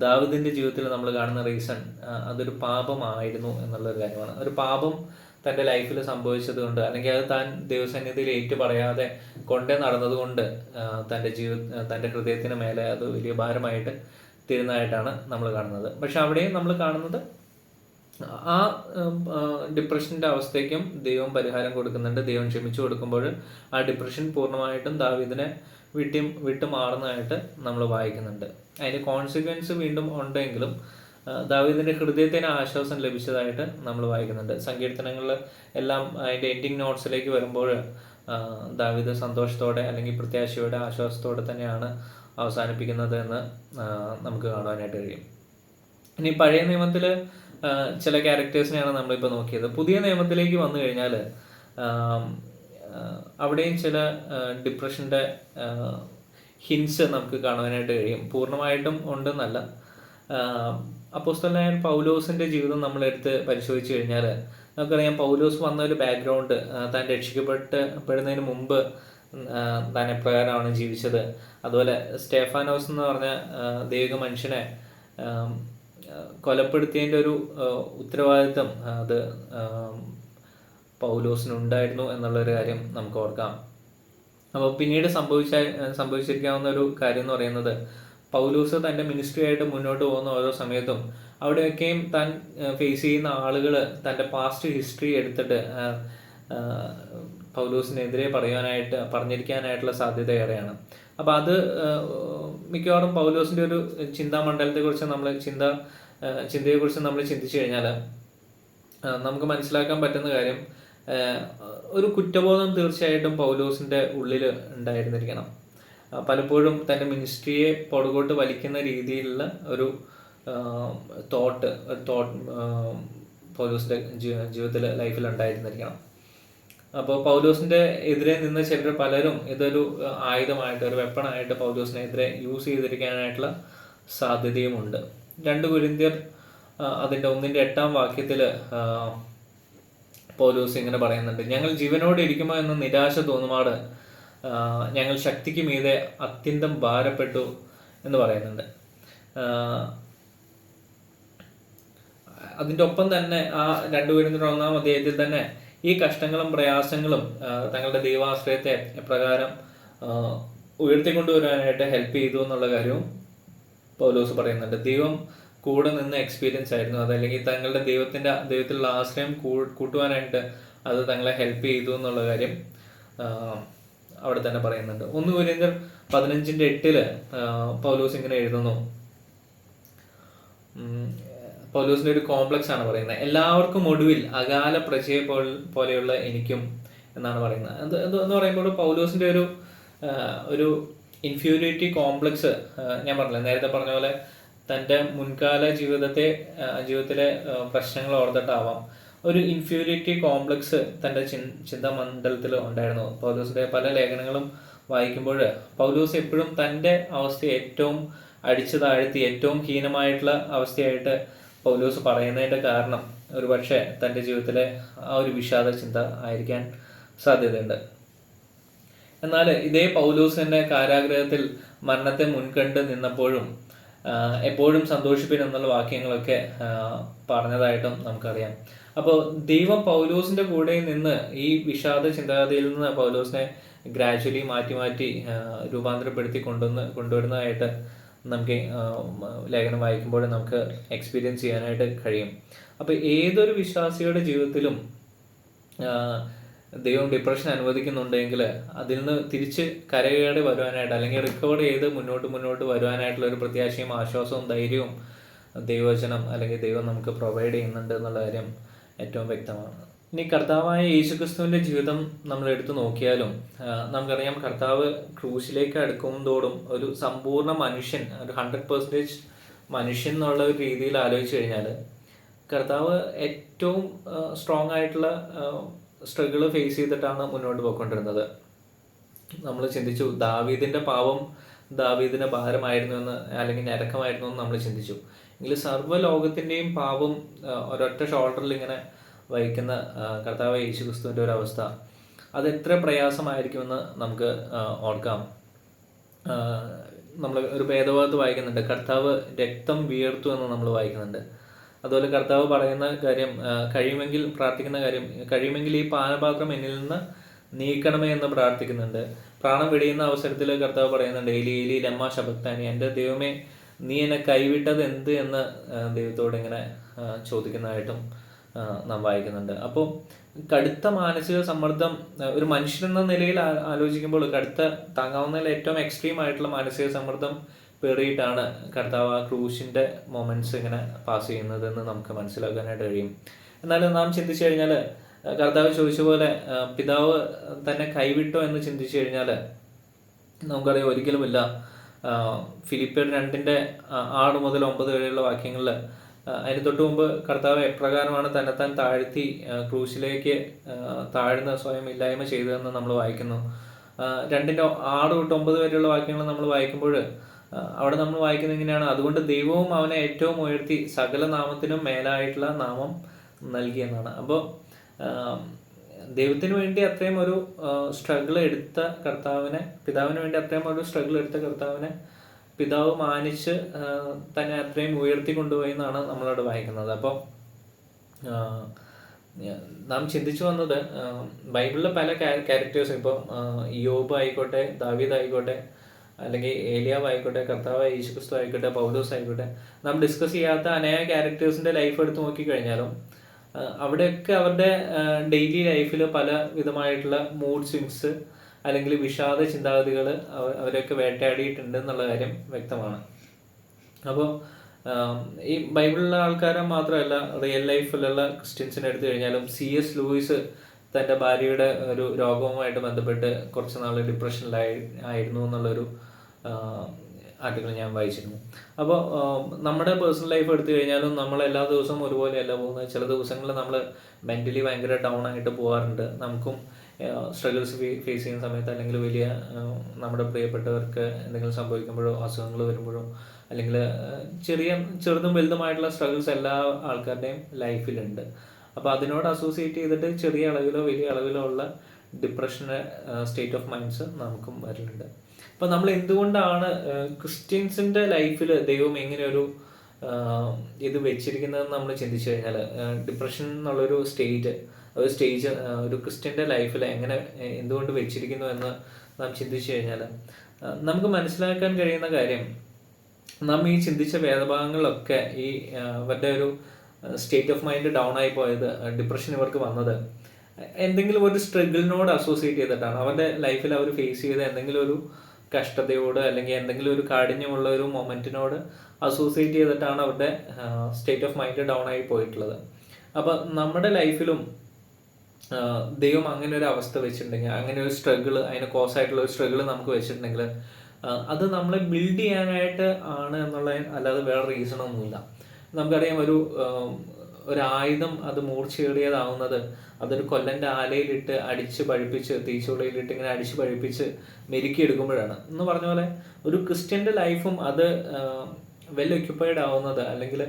A: ദാവീദിൻ്റെ ജീവിതത്തിൽ നമ്മൾ കാണുന്ന റീസൺ അതൊരു പാപമായിരുന്നു എന്നുള്ളൊരു കാര്യമാണ്. ഒരു പാപം തൻ്റെ ലൈഫിൽ സംഭവിച്ചത് കൊണ്ട് അല്ലെങ്കിൽ അത് താൻ ദൈവസന്നിധിയിൽ ഏറ്റു പറയാതെ കൊണ്ടേ നടന്നതുകൊണ്ട് തൻ്റെ ഹൃദയത്തിന് മേലെ അത് വലിയ ഭാരമായിട്ട് തീരുന്നതായിട്ടാണ് നമ്മൾ കാണുന്നത്. പക്ഷെ അവിടെയും നമ്മൾ കാണുന്നത് ആ ഡിപ്രഷൻ്റെ അവസ്ഥയ്ക്കും ദൈവം പരിഹാരം കൊടുക്കുന്നുണ്ട്. ദൈവം ക്ഷമിച്ചു കൊടുക്കുമ്പോൾ ആ ഡിപ്രഷൻ പൂർണ്ണമായിട്ടും ദാവീദിനെ വിട്ടു മാറുന്നതായിട്ട് നമ്മൾ വായിക്കുന്നുണ്ട്. അതിൻ്റെ കോൺസിക്വൻസ് വീണ്ടും ഉണ്ടെങ്കിലും ദാവീദിൻ്റെ ഹൃദയത്തിന് ആശ്വാസം ലഭിച്ചതായിട്ട് നമ്മൾ വായിക്കുന്നുണ്ട്. സങ്കീർത്തനങ്ങളിൽ എല്ലാം അതിൻ്റെ എൻഡിങ് നോട്ട്സിലേക്ക് വരുമ്പോൾ ദാവീദ് സന്തോഷത്തോടെ അല്ലെങ്കിൽ പ്രത്യാശയോടെ ആശ്വാസത്തോടെ തന്നെയാണ് അവസാനിപ്പിക്കുന്നത് എന്ന് നമുക്ക് കാണുവാനായിട്ട് കഴിയും. ഇനി പഴയ നിയമത്തിൽ ചില ക്യാരക്ടേഴ്സിനെയാണ് നമ്മളിപ്പോൾ നോക്കിയത്. പുതിയ നിയമത്തിലേക്ക് വന്നു കഴിഞ്ഞാൽ അവിടെയും ചില ഡിപ്രഷൻ്റെ ഹിൻസ് നമുക്ക് കാണുവാനായിട്ട് കഴിയും. പൂർണ്ണമായിട്ടും ഉണ്ടെന്നല്ല. അപ്പോസ്തലനായ പൗലോസിൻ്റെ ജീവിതം നമ്മളെടുത്ത് പരിശോധിച്ച് കഴിഞ്ഞാൽ നമുക്കറിയാം, പൗലോസ് വന്ന ഒരു ബാക്ക്ഗ്രൗണ്ട്, താൻ രക്ഷിക്കപ്പെടുന്നതിന് മുമ്പ് താൻ എപ്രകാരമാണ് ജീവിച്ചത്. അതുപോലെ സ്റ്റെഫാനോസ് എന്ന് പറഞ്ഞ ദൈവിക മനുഷ്യനെ കൊലപ്പെടുത്തിയതിൻ്റെ ഒരു ഉത്തരവാദിത്വം അത് പൗലോസിനുണ്ടായിരുന്നു എന്നുള്ളൊരു കാര്യം നമുക്ക് ഓർക്കാം. അപ്പോൾ പിന്നീട് സംഭവിച്ചിരിക്കാവുന്ന ഒരു കാര്യം എന്ന് പറയുന്നത്, പൗലോസ് തൻ്റെ മിനിസ്ട്രി ആയിട്ട് മുന്നോട്ട് പോകുന്ന ഓരോ സമയത്തും അവിടെയൊക്കെയും താൻ ഫേസ് ചെയ്യുന്ന ആളുകൾ തൻ്റെ പാസ്റ്റ് ഹിസ്റ്ററി എടുത്തിട്ട് പൗലോസിനെതിരെ പറഞ്ഞിരിക്കാനായിട്ടുള്ള സാധ്യത ഏറെയാണ്. അപ്പം അത് മിക്കവാറും പൗലോസിൻ്റെ ഒരു ചിന്താമണ്ഡലത്തെക്കുറിച്ച് ചിന്തയെക്കുറിച്ച് നമ്മൾ ചിന്തിച്ചു കഴിഞ്ഞാൽ നമുക്ക് മനസ്സിലാക്കാൻ പറ്റുന്ന കാര്യം, ഒരു കുറ്റബോധം തീർച്ചയായിട്ടും പൗലോസിൻ്റെ ഉള്ളിൽ ഉണ്ടായിരുന്നിരിക്കണം. പലപ്പോഴും തൻ്റെ മിനിസ്ട്രിയെ പുറകോട്ട് വലിക്കുന്ന രീതിയിലുള്ള ഒരു തോട്ട് പൗലോസിൻ്റെ ജീവിതത്തിൽ ലൈഫിൽ ഉണ്ടായിരുന്നിരിക്കണം. അപ്പോൾ പൗലോസിൻ്റെ എതിരെ നിന്ന് ചിലർ പലരും ഇതൊരു ആയുധമായിട്ട്, ഒരു വെപ്പണായിട്ട് പൗലോസിനെതിരെ യൂസ് ചെയ്തിരിക്കാനായിട്ടുള്ള സാധ്യതയുമുണ്ട്. 2 കൊരിന്ത്യർ അതിൻ്റെ 1:8 പൗലോസ് ഇങ്ങനെ പറയുന്നുണ്ട്: ഞങ്ങൾ ജീവനോടെ ഇരിക്കുമോ എന്ന് നിരാശ തോന്നുമാറ് ഞങ്ങൾ ശക്തിക്ക് മീതെ അത്യന്തം ഭാരപ്പെട്ടു എന്ന് പറയുന്നുണ്ട്. അതിൻ്റെ ഒപ്പം തന്നെ ആ 2 കൊരിന്ത്യർ 1 തന്നെ ഈ കഷ്ടങ്ങളും പ്രയാസങ്ങളും തങ്ങളുടെ ദൈവാശ്രയത്തെ എപ്രകാരം ഉയർത്തിക്കൊണ്ടുവരാനായിട്ട് ഹെൽപ്പ് ചെയ്തു എന്നുള്ള കാര്യവും പൗലോസ് പറയുന്നുണ്ട്. ദൈവം കൂടെ നിന്ന് എക്സ്പീരിയൻസ് ആയിരുന്നു, അതല്ലെങ്കിൽ തങ്ങളുടെ ദൈവത്തിലുള്ള ആശ്രയം കൂട്ടുവാനായിട്ട് അത് തങ്ങളെ ഹെൽപ്പ് ചെയ്തു എന്നുള്ള കാര്യം അവിടെ തന്നെ പറയുന്നുണ്ട്. 1 കൊരിന്ത്യർ 15:8 പൗലോസ് ഇങ്ങനെ എഴുതുന്നു. പൗലോസിന്റെ ഒരു കോംപ്ലക്സ് ആണ് പറയുന്നത്. എല്ലാവർക്കും ഒടുവിൽ അകാല പ്രജയെ പോലെയുള്ള എനിക്കും എന്നാണ് പറയുന്നത്. എന്ന് പറയുമ്പോൾ പൗലോസിന്റെ ഒരു ഇൻഫീരിയോറിറ്റി കോംപ്ലക്സ്, ഞാൻ പറഞ്ഞില്ല നേരത്തെ പറഞ്ഞ പോലെ തൻ്റെ മുൻകാല ജീവിതത്തിലെ പ്രശ്നങ്ങൾ ഓർത്തിട്ടാവാം, ഒരു ഇൻഫീരിയോറിറ്റി കോംപ്ലക്സ് തൻ്റെ ചിന്താമണ്ഡലത്തിൽ ഉണ്ടായിരുന്നു. പൗലോസിന്റെ പല ലേഖനങ്ങളും വായിക്കുമ്പോൾ പൗലോസ് എപ്പോഴും തൻ്റെ അവസ്ഥയെ ഏറ്റവും അടിച്ചു താഴ്ത്തി, ഏറ്റവും ഹീനമായിട്ടുള്ള അവസ്ഥയായിട്ട് പൗലോസ് പറയുന്നതിൻ്റെ കാരണം ഒരു പക്ഷേ തൻ്റെ ജീവിതത്തിലെ ആ ഒരു വിഷാദ ചിന്ത ആയിരിക്കാൻ സാധ്യതയുണ്ട്. എന്നാൽ ഇതേ പൗലോസ് തന്നെ കാരാഗ്രഹത്തിൽ മരണത്തെ മുൻകണ്ട് നിന്നപ്പോഴും എപ്പോഴും സന്തോഷിപ്പിൻ എന്നുള്ള വാക്യങ്ങളൊക്കെ പറഞ്ഞതായിട്ടും നമുക്കറിയാം. അപ്പോൾ ദൈവം പൗലോസിൻ്റെ കൂടെ നിന്ന് ഈ വിഷാദ ചിന്താഗതിയിൽ നിന്ന് പൗലോസിനെ ഗ്രാജ്വലി മാറ്റി രൂപാന്തരപ്പെടുത്തി കൊണ്ടുവരുന്നതായിട്ട് നമുക്ക് ലേഖനം വായിക്കുമ്പോൾ നമുക്ക് എക്സ്പീരിയൻസ് ചെയ്യാനായിട്ട് കഴിയും. അപ്പോൾ ഏതൊരു വിശ്വാസിയുടെ ജീവിതത്തിലും ദൈവം ഡിപ്രഷൻ അനുവദിക്കുന്നുണ്ടെങ്കിൽ അതിൽ നിന്ന് തിരിച്ച് കരകയറി വരുവാനായിട്ട്, അല്ലെങ്കിൽ റിക്കവർ ചെയ്ത് മുന്നോട്ട് വരുവാനായിട്ടുള്ള ഒരു പ്രത്യാശയും ആശ്വാസവും ധൈര്യവും ദൈവവചനം അല്ലെങ്കിൽ ദൈവം നമുക്ക് പ്രൊവൈഡ് ചെയ്യുന്നുണ്ട് എന്നുള്ള കാര്യം ഏറ്റവും വ്യക്തമാണ്. ഇനി കർത്താവായ യേശുക്രിസ്തുവിൻ്റെ ജീവിതം നമ്മൾ എടുത്തു നോക്കിയാലും നമുക്കറിയാം, കർത്താവ് ക്രൂശിലേക്ക് അടുക്കുമ്പോഴും ഒരു സമ്പൂർണ്ണ മനുഷ്യൻ, ഒരു 100% മനുഷ്യൻ എന്നുള്ള ഒരു രീതിയിൽ ആലോചിച്ച് കഴിഞ്ഞാൽ കർത്താവ് ഏറ്റവും സ്ട്രോങ് ആയിട്ടുള്ള സ്ട്രഗിൾ ഫേസ് ചെയ്തിട്ടാണ് മുന്നോട്ട് പോയിക്കൊണ്ടിരുന്നത്. നമ്മൾ ചിന്തിച്ചു, ദാവീദിൻ്റെ പാവം ദാവീദിന് ഭാരമായിരുന്നു എന്ന്, അല്ലെങ്കിൽ ഞരക്കമായിരുന്നു എന്ന് നമ്മൾ ചിന്തിച്ചു. എങ്കിൽ സർവ്വലോകത്തിൻ്റെയും പാപം ഒരൊറ്റ ഷോൾഡറിൽ ഇങ്ങനെ വഹിക്കുന്ന കർത്താവ് യേശുക്രിസ്തുവിൻ്റെ ഒരു അവസ്ഥ, അതെത്ര പ്രയാസമായിരിക്കുമെന്ന് നമുക്ക് ഓർക്കാം. നമ്മൾ ഒരു ഭേദഭാഗത്ത് വായിക്കുന്നുണ്ട്, കർത്താവ് രക്തം വിയർത്തു എന്ന് നമ്മൾ വായിക്കുന്നുണ്ട്. അതുപോലെ കർത്താവ് പറയുന്ന കാര്യം, കഴിയുമെങ്കിൽ ഈ പാനപാത്രം എന്നിൽ നിന്ന് നീക്കണമേ എന്ന് പ്രാർത്ഥിക്കുന്നുണ്ട്. പ്രാണം വെടിയുന്ന അവസരത്തിൽ കർത്താവ് പറയുന്നുണ്ട്, ഏലി ഏലി ലമ്മ ശബക്താനി, എൻ്റെ ദൈവമേ നീ എന്നെ കൈവിട്ടത് എന്ത് എന്ന് ദൈവത്തോട് ഇങ്ങനെ ചോദിക്കുന്നതായിട്ടും നാം വായിക്കുന്നുണ്ട്. അപ്പോൾ കടുത്ത മാനസിക സമ്മർദ്ദം ഒരു മനുഷ്യനെന്ന നിലയിൽ ആലോചിക്കുമ്പോൾ താങ്ങാവുന്നതിൽ ഏറ്റവും എക്സ്ട്രീം ആയിട്ടുള്ള മാനസിക സമ്മർദ്ദം പേറിയിട്ടാണ് കർത്താവ് ആ ക്രൂശിൻ്റെ മൊമെൻറ്റ്സ് ഇങ്ങനെ പാസ് ചെയ്യുന്നതെന്ന് നമുക്ക് മനസ്സിലാക്കാനായിട്ട് കഴിയും. എന്നാലും നാം ചിന്തിച്ചു കഴിഞ്ഞാൽ, കർത്താവ് ചോദിച്ച പോലെ പിതാവ് തന്നെ കൈവിട്ടോ എന്ന് ചിന്തിച്ചു കഴിഞ്ഞാൽ നമുക്കറിയാം ഒരിക്കലുമില്ല. ഫിലിപ്പിയർ 2:6 മുതൽ 9 വരെയുള്ള വാക്യങ്ങളിൽ അതിന് തൊട്ട് മുമ്പ് കർത്താവ് എപ്രകാരമാണ് തന്നെത്താൻ താഴ്ത്തി ക്രൂശിലേക്ക് താഴ്ന്ന് സ്വയം ഇല്ലായ്മ ചെയ്തതെന്ന് നമ്മൾ വായിക്കുന്നു. 2:6-9 വരെയുള്ള വാക്യങ്ങൾ നമ്മൾ വായിക്കുമ്പോൾ അവിടെ നമ്മൾ വായിക്കുന്നത് ഇങ്ങനെയാണ്: അതുകൊണ്ട് ദൈവവും അവനെ ഏറ്റവും ഉയർത്തി സകല നാമത്തിനും മേലായിട്ടുള്ള നാമം നൽകിയെന്നാണ്. അപ്പോൾ ദൈവത്തിന് വേണ്ടി അത്രയും ഒരു സ്ട്രഗിൾ എടുത്ത കർത്താവിനെ, പിതാവിന് വേണ്ടി അത്രയും ഒരു സ്ട്രഗിൾ എടുത്ത കർത്താവിനെ പിതാവ് മാനിച്ച് തന്നെ അത്രയും ഉയർത്തി കൊണ്ടുപോയി എന്നാണ് നമ്മളവിടെ വായിക്കുന്നത്. അപ്പോൾ നാം ചിന്തിച്ചു വന്നത്, ബൈബിളിലെ പല ക്യാരക്ടേഴ്സ്, ഇപ്പോൾ യോബ് ആയിക്കോട്ടെ, ദാവീദ് ആയിക്കോട്ടെ, അല്ലെങ്കിൽ ഏലിയാവ് ആയിക്കോട്ടെ, കർത്താവ് യേശുക്രിസ്തു ആയിക്കോട്ടെ, പൗലോസ് ആയിക്കോട്ടെ, നാം ഡിസ്കസ് ചെയ്യാത്ത അനേക ക്യാരക്ടേഴ്സിൻ്റെ ലൈഫ് എടുത്ത് നോക്കിക്കഴിഞ്ഞാലും അവിടെയൊക്കെ അവരുടെ ഡെയിലി ലൈഫിൽ പല വിധമായിട്ടുള്ള മൂഡ് സ്വിങ്സ് അല്ലെങ്കിൽ വിഷാദ ചിന്താഗതികൾ അവരെയൊക്കെ വേട്ടയാടിയിട്ടുണ്ട് എന്നുള്ള കാര്യം വ്യക്തമാണ്. അപ്പോൾ ഈ ബൈബിളിലുള്ള ആൾക്കാരെ മാത്രമല്ല, റിയൽ ലൈഫിലുള്ള ക്രിസ്ത്യൻസിനെ എടുത്തു കഴിഞ്ഞാലും C.S. ലൂയിസ് തൻ്റെ ഭാര്യയുടെ ഒരു രോഗവുമായിട്ട് ബന്ധപ്പെട്ട് കുറച്ച് നാൾ ഡിപ്രഷനിലായിരുന്നു എന്നുള്ളൊരു ആർട്ടിക്കിൾ ഞാൻ വായിച്ചിരുന്നു. അപ്പോൾ നമ്മുടെ പേഴ്സണൽ ലൈഫ് എടുത്തു കഴിഞ്ഞാലും നമ്മൾ എല്ലാ ദിവസവും ഒരുപോലെയല്ല പോകുന്നത്. ചില ദിവസങ്ങളിൽ നമ്മൾ മെൻ്റലി ഭയങ്കര ഡൗൺ ആയിട്ട് പോകാറുണ്ട്. നമുക്കും സ്ട്രഗിൾസ് ഫേസ് ചെയ്യുന്ന സമയത്ത്, അല്ലെങ്കിൽ വലിയ നമ്മുടെ പ്രിയപ്പെട്ടവർക്ക് എന്തെങ്കിലും സംഭവിക്കുമ്പോഴോ, അസുഖങ്ങൾ വരുമ്പോഴോ, അല്ലെങ്കിൽ ചെറുതും വലുതുമായിട്ടുള്ള സ്ട്രഗിൾസ് എല്ലാ ആൾക്കാരുടെയും ലൈഫിലുണ്ട്. അപ്പോൾ അതിനോട് അസോസിയേറ്റ് ചെയ്തിട്ട് ചെറിയ അളവിലോ വലിയ അളവിലോ ഉള്ള ഡിപ്രഷന് സ്റ്റേറ്റ് ഓഫ് മൈൻഡ്സ് നമുക്കും വരുന്നുണ്ട്. അപ്പോൾ നമ്മൾ എന്തുകൊണ്ടാണ് ക്രിസ്ത്യൻസിൻ്റെ ലൈഫിൽ ദൈവം എങ്ങനെയൊരു ഇത് വെച്ചിരിക്കുന്നതെന്ന് നമ്മൾ ചിന്തിച്ചു കഴിഞ്ഞാൽ, ഡിപ്രഷൻ എന്നുള്ളൊരു സ്റ്റേജ് ഒരു ക്രിസ്ത്യൻ്റെ ലൈഫിൽ എങ്ങനെ എന്തുകൊണ്ട് വെച്ചിരിക്കുന്നു എന്ന് നാം ചിന്തിച്ചു കഴിഞ്ഞാൽ നമുക്ക് മനസ്സിലാക്കാൻ കഴിയുന്ന കാര്യം, നാം ഈ ചിന്തിച്ച വേദഭാഗങ്ങളിലൊക്കെ ഈ അവരുടെ ഒരു സ്റ്റേറ്റ് ഓഫ് മൈൻഡ് ഡൗൺ ആയി പോയത്, ഡിപ്രഷൻ ഇവർക്ക് വന്നത് എന്തെങ്കിലും ഒരു സ്ട്രഗിളിനോട് അസോസിയേറ്റ് ചെയ്തിട്ടാണ്. അവരുടെ ലൈഫിൽ അവർ ഫേസ് ചെയ്ത എന്തെങ്കിലും ഒരു കഷ്ടതയോട് അല്ലെങ്കിൽ എന്തെങ്കിലും ഒരു കാഠിന്യമുള്ള ഒരു മൊമെൻറ്റിനോട് അസോസിയേറ്റ് ചെയ്തിട്ടാണ് അവരുടെ സ്റ്റേറ്റ് ഓഫ് മൈൻഡ് ഡൗൺ ആയി പോയിട്ടുള്ളത്. അപ്പം നമ്മുടെ ലൈഫിലും ദൈവം അങ്ങനെ ഒരു അവസ്ഥ വെച്ചിട്ടുണ്ടെങ്കിൽ, അങ്ങനെ ഒരു സ്ട്രഗിൾ, അതിന് കോസായിട്ടുള്ള ഒരു സ്ട്രഗിൾ നമുക്ക് വെച്ചിട്ടുണ്ടെങ്കിൽ അത് നമ്മളെ ബിൽഡ് ചെയ്യാനായിട്ട് ആണ് എന്നുള്ള, അല്ലാതെ വേറെ റീസണൊന്നുമില്ല. നമുക്കറിയാം, ഒരു ആയുധം അത് മൂർച്ചയേറിയതാവുന്നത് അതൊരു കൊല്ലൻ്റെ ആലയിലിട്ട് അടിച്ച് പഴിപ്പിച്ച്, തീച്ചുളയിലിട്ട് ഇങ്ങനെ അടിച്ച് പഴിപ്പിച്ച് മെരുക്കിയെടുക്കുമ്പോഴാണ്. എന്ന് പറഞ്ഞ പോലെ ഒരു ക്രിസ്ത്യൻ്റെ ലൈഫും അത് വെൽ ഒക്യുപ്പൈഡ് ആവുന്നത്, അല്ലെങ്കിൽ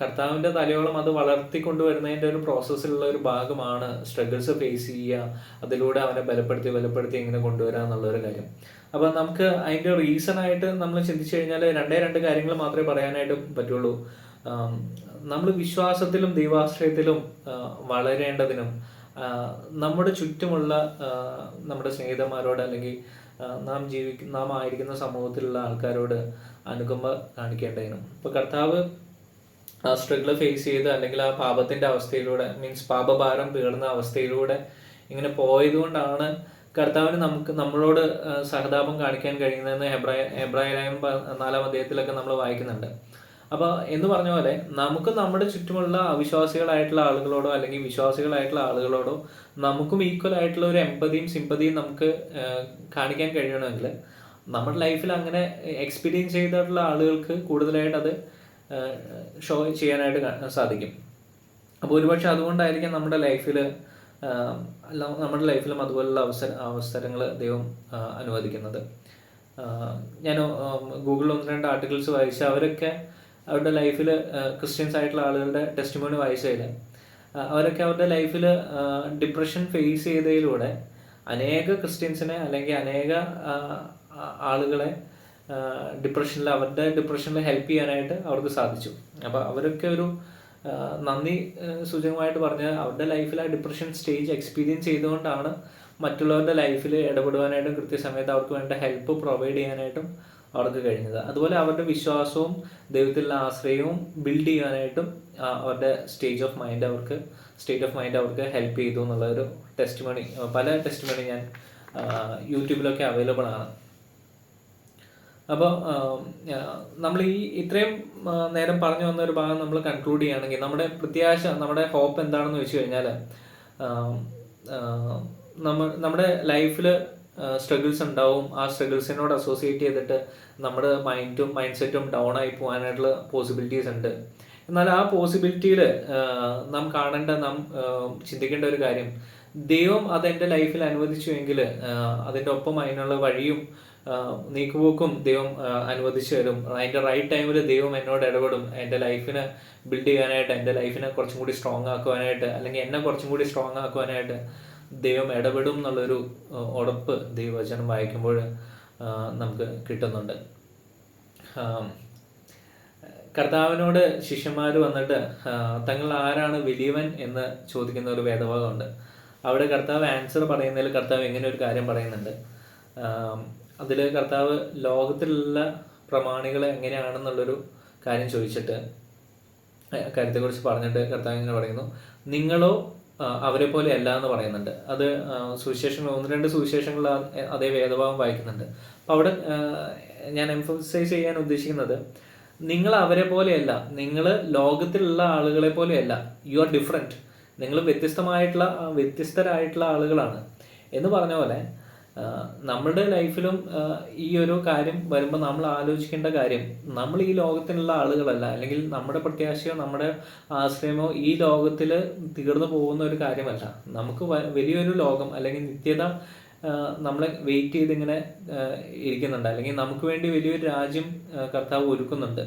A: കർത്താവിൻ്റെ തലയോളം അത് വളർത്തിക്കൊണ്ടുവരുന്നതിൻ്റെ ഒരു പ്രോസസ്സിലുള്ള ഒരു ഭാഗമാണ് സ്ട്രഗിൾസ് ഫേസ് ചെയ്യുക, അതിലൂടെ അവനെ ബലപ്പെടുത്തി ഇങ്ങനെ കൊണ്ടുവരിക എന്നുള്ളൊരു കാര്യം. അപ്പോൾ നമുക്ക് അതിൻ്റെ റീസണായിട്ട് നമ്മൾ ചിന്തിച്ചു കഴിഞ്ഞാൽ രണ്ട് കാര്യങ്ങൾ മാത്രമേ പറയാനായിട്ട് പറ്റുള്ളൂ. നമ്മൾ വിശ്വാസത്തിലും ദൈവാശ്രയത്തിലും വളരേണ്ടതിനും, നമ്മുടെ ചുറ്റുമുള്ള നമ്മുടെ സ്നേഹിതന്മാരോട്, അല്ലെങ്കിൽ നാം ആയിരിക്കുന്ന സമൂഹത്തിലുള്ള ആൾക്കാരോട് അനുകമ്പ കാണിക്കേണ്ടതിനും. ഇപ്പോൾ കർത്താവ് ആ സ്ട്രഗിൾ ഫേസ് ചെയ്ത്, അല്ലെങ്കിൽ ആ പാപത്തിൻ്റെ അവസ്ഥയിലൂടെ, മീൻസ് പാപഭാരം പേറുന്ന അവസ്ഥയിലൂടെ ഇങ്ങനെ പോയതുകൊണ്ടാണ് കർത്താവിന് നമ്മളോട് സഹതാപം കാണിക്കാൻ കഴിയുന്നതെന്ന് എബ്രായലേഖനം 4-ാം അധ്യായത്തിലൊക്കെ നമ്മൾ വായിക്കുന്നുണ്ട്. അപ്പോൾ എന്ന് പറഞ്ഞ പോലെ നമുക്ക് നമ്മുടെ ചുറ്റുമുള്ള അവിശ്വാസികളായിട്ടുള്ള ആളുകളോടോ അല്ലെങ്കിൽ വിശ്വാസികളായിട്ടുള്ള ആളുകളോടോ നമുക്കും ഈക്വൽ ആയിട്ടുള്ള ഒരു എമ്പതിയും സിമ്പതിയും നമുക്ക് കാണിക്കാൻ കഴിയണമെങ്കിൽ നമ്മുടെ ലൈഫിൽ അങ്ങനെ എക്സ്പീരിയൻസ് ചെയ്തിട്ടുള്ള ആളുകൾക്ക് കൂടുതലായിട്ട് അത് ഷോ ചെയ്യാനായിട്ട് സാധിക്കും. അപ്പോൾ ഒരുപക്ഷെ അതുകൊണ്ടായിരിക്കും നമ്മുടെ ലൈഫിലും അതുപോലുള്ള അവസരങ്ങൾ ദൈവം അനുവദിക്കുന്നത്. ഞാൻ ഗൂഗിളിൽ 1-2 ആർട്ടിക്കിൾസ് വായിച്ച് അവരൊക്കെ അവരുടെ ലൈഫിൽ ക്രിസ്ത്യൻസ് ആയിട്ടുള്ള ആളുകളുടെ ടെസ്റ്റിമോണി വായിച്ചതിൽ അവരൊക്കെ അവരുടെ ലൈഫിൽ ഡിപ്രഷൻ ഫേസ് ചെയ്തതിലൂടെ അനേക ക്രിസ്ത്യൻസിനെ അല്ലെങ്കിൽ അനേക ആളുകളെ അവരുടെ ഡിപ്രഷനിൽ ഹെൽപ്പ് ചെയ്യാനായിട്ട് അവർക്ക് സാധിച്ചു. അപ്പോൾ അവരൊക്കെ ഒരു നന്ദി സൂചകമായിട്ട് പറഞ്ഞാൽ അവരുടെ ലൈഫിൽ ആ ഡിപ്രഷൻ സ്റ്റേജ് എക്സ്പീരിയൻസ് ചെയ്തുകൊണ്ടാണ് മറ്റുള്ളവരുടെ ലൈഫിൽ ഇടപെടുവാനായിട്ടും കൃത്യസമയത്ത് അവർക്ക് വേണ്ട ഹെൽപ്പ് പ്രൊവൈഡ് ചെയ്യാനായിട്ടും അവർക്ക് കഴിഞ്ഞത്. അതുപോലെ അവരുടെ വിശ്വാസവും ദൈവത്തിലുള്ള ആശ്രയവും ബിൽഡ് ചെയ്യാനായിട്ടും അവരുടെ സ്റ്റേറ്റ് ഓഫ് മൈൻഡ് അവർക്ക് ഹെൽപ്പ് ചെയ്തു എന്നുള്ളൊരു പല ടെസ്റ്റിമണി ഞാൻ യൂട്യൂബിലൊക്കെ അവൈലബിൾ ആണ്. അപ്പോൾ നമ്മൾ ഇത്രയും നേരം പറഞ്ഞു വന്ന ഒരു ഭാഗം നമ്മൾ കൺക്ലൂഡ് ചെയ്യുകയാണെങ്കിൽ, നമ്മുടെ പ്രത്യാശ, നമ്മുടെ ഹോപ്പ് എന്താണെന്ന് വെച്ച് കഴിഞ്ഞാൽ, നമ്മുടെ ലൈഫിൽ സ്ട്രഗിൾസ് ഉണ്ടാവും. ആ സ്ട്രഗിൾസിനോട് അസോസിയേറ്റ് ചെയ്തിട്ട് നമ്മുടെ മൈൻഡ് സെറ്റും ഡൗൺ ആയി പോകാനായിട്ടുള്ള പോസിബിലിറ്റീസ് ഉണ്ട്. എന്നാൽ ആ പോസിബിലിറ്റിയിൽ നാം ചിന്തിക്കേണ്ട ഒരു കാര്യം, ദൈവം അതെൻ്റെ ലൈഫിൽ അനുവദിച്ചുവെങ്കിൽ അതിൻ്റെ ഒപ്പം അതിനുള്ള വഴിയും നീക്കുപോക്കും ദൈവം അനുവദിച്ചു തരും. അതിൻ്റെ റൈറ്റ് ടൈമിൽ ദൈവം എന്നോട് ഇടപെടും. എൻ്റെ ലൈഫിനെ ബിൽഡ് ചെയ്യാനായിട്ട്, എൻ്റെ ലൈഫിനെ കുറച്ചും കൂടി സ്ട്രോങ് ആക്കുവാനായിട്ട്, അല്ലെങ്കിൽ എന്നെ കുറച്ചും കൂടി സ്ട്രോങ് ആക്കുവാനായിട്ട് ദൈവം ഇടപെടും എന്നുള്ളൊരു ഉറപ്പ് ദൈവവചനം വായിക്കുമ്പോൾ നമുക്ക് കിട്ടുന്നുണ്ട്. കർത്താവിനോട് ശിഷ്യന്മാർ വന്നിട്ട് തങ്ങൾ ആരാണ് വലിയവൻ എന്ന് ചോദിക്കുന്ന ഒരു വേദഭാഗമുണ്ട്. അവിടെ കർത്താവ് ആൻസർ പറയുന്നതിൽ കർത്താവ് ഇങ്ങനെ ഒരു കാര്യം പറയുന്നുണ്ട്. അതിൽ കർത്താവ് ലോകത്തിലുള്ള പ്രമാണികൾ എങ്ങനെയാണെന്നുള്ളൊരു കാര്യം ചോദിച്ചിട്ട് കാര്യത്തെക്കുറിച്ച് പറഞ്ഞിട്ട് കർത്താവ് ഇങ്ങനെ പറയുന്നു, നിങ്ങളോ അവരെ പോലെ അല്ല എന്ന് പറയുന്നുണ്ട്. അത് സുവിശേഷങ്ങൾ 1-2 സുവിശേഷങ്ങളിൽ അതേ വേദഭാവം വായിക്കുന്നുണ്ട്. അപ്പോൾ അവിടെ ഞാൻ എംഫസൈസ് ചെയ്യാൻ ഉദ്ദേശിക്കുന്നത്, നിങ്ങൾ അവരെ പോലെയല്ല, നിങ്ങൾ ലോകത്തിലുള്ള ആളുകളെ പോലെയല്ല, യു ആർ ഡിഫറെൻറ്റ്, നിങ്ങൾ വ്യത്യസ്തരായിട്ടുള്ള ആളുകളാണ് എന്ന് പറഞ്ഞ പോലെ നമ്മുടെ ലൈഫിലും ഈ ഒരു കാര്യം വരുമ്പോൾ നമ്മൾ ആലോചിക്കേണ്ട കാര്യം, നമ്മൾ ഈ ലോകത്തിലുള്ള ആളുകളല്ല, അല്ലെങ്കിൽ നമ്മുടെ പ്രത്യാശയോ നമ്മുടെ ആശ്രയമോ ഈ ലോകത്തിൽ തീർന്നു പോകുന്ന ഒരു കാര്യമല്ല. നമുക്ക് വലിയൊരു ലോകം അല്ലെങ്കിൽ നിത്യത നമ്മളെ വെയിറ്റ് ചെയ്ത് ഇങ്ങനെ ഇരിക്കുന്നുണ്ട്, അല്ലെങ്കിൽ നമുക്ക് വേണ്ടി വലിയൊരു രാജ്യം കർത്താവ് ഒരുക്കുന്നുണ്ട്.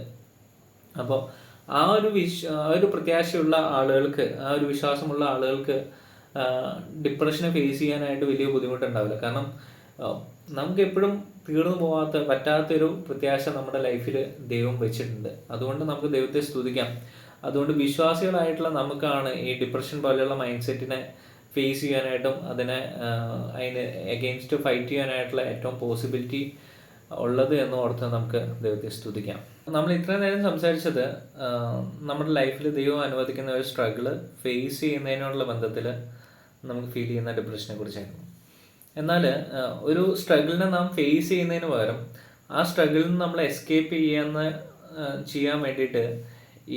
A: അപ്പോൾ ആ ഒരു പ്രത്യാശയുള്ള ആളുകൾക്ക്, ആ ഒരു വിശ്വാസമുള്ള ആളുകൾക്ക് ഡിപ്രഷനെ ഫേസ് ചെയ്യാനായിട്ട് വലിയ ബുദ്ധിമുട്ടുണ്ടാവില്ല. കാരണം നമുക്ക് എപ്പോഴും തീർന്നു പറ്റാത്തൊരു പ്രത്യാശ നമ്മുടെ ലൈഫിൽ ദൈവം വെച്ചിട്ടുണ്ട്. അതുകൊണ്ട് നമുക്ക് ദൈവത്തെ സ്തുതിക്കാം. അതുകൊണ്ട് വിശ്വാസികളായിട്ടുള്ള നമുക്കാണ് ഈ ഡിപ്രഷൻ പോലെയുള്ള മൈൻഡ് സെറ്റിനെ ഫേസ് ചെയ്യാനായിട്ടും അതിന് എഗെയിൻസ്റ്റ് ഫൈറ്റ് ചെയ്യാനായിട്ടുള്ള ഏറ്റവും പോസിബിലിറ്റി ഉള്ളത് എന്ന് ഓർത്ത് നമുക്ക് ദൈവത്തെ സ്തുതിക്കാം. നമ്മൾ ഇത്രയും നേരം സംസാരിച്ചത് നമ്മുടെ ലൈഫിൽ ദൈവം അനുവദിക്കുന്ന ഒരു സ്ട്രഗിള് ഫേസ് ചെയ്യുന്നതിനുള്ള ബന്ധത്തിൽ നമുക്ക് ഫീൽ ചെയ്യുന്ന ഡിപ്രഷനെ കുറിച്ചായിരുന്നു. എന്നാൽ ഒരു സ്ട്രഗിളിനെ നാം ഫേസ് ചെയ്യുന്നതിന് പകരം ആ സ്ട്രഗിളിൽ നിന്ന് നമ്മൾ എസ്കേപ്പ് ചെയ്യാൻ വേണ്ടിയിട്ട്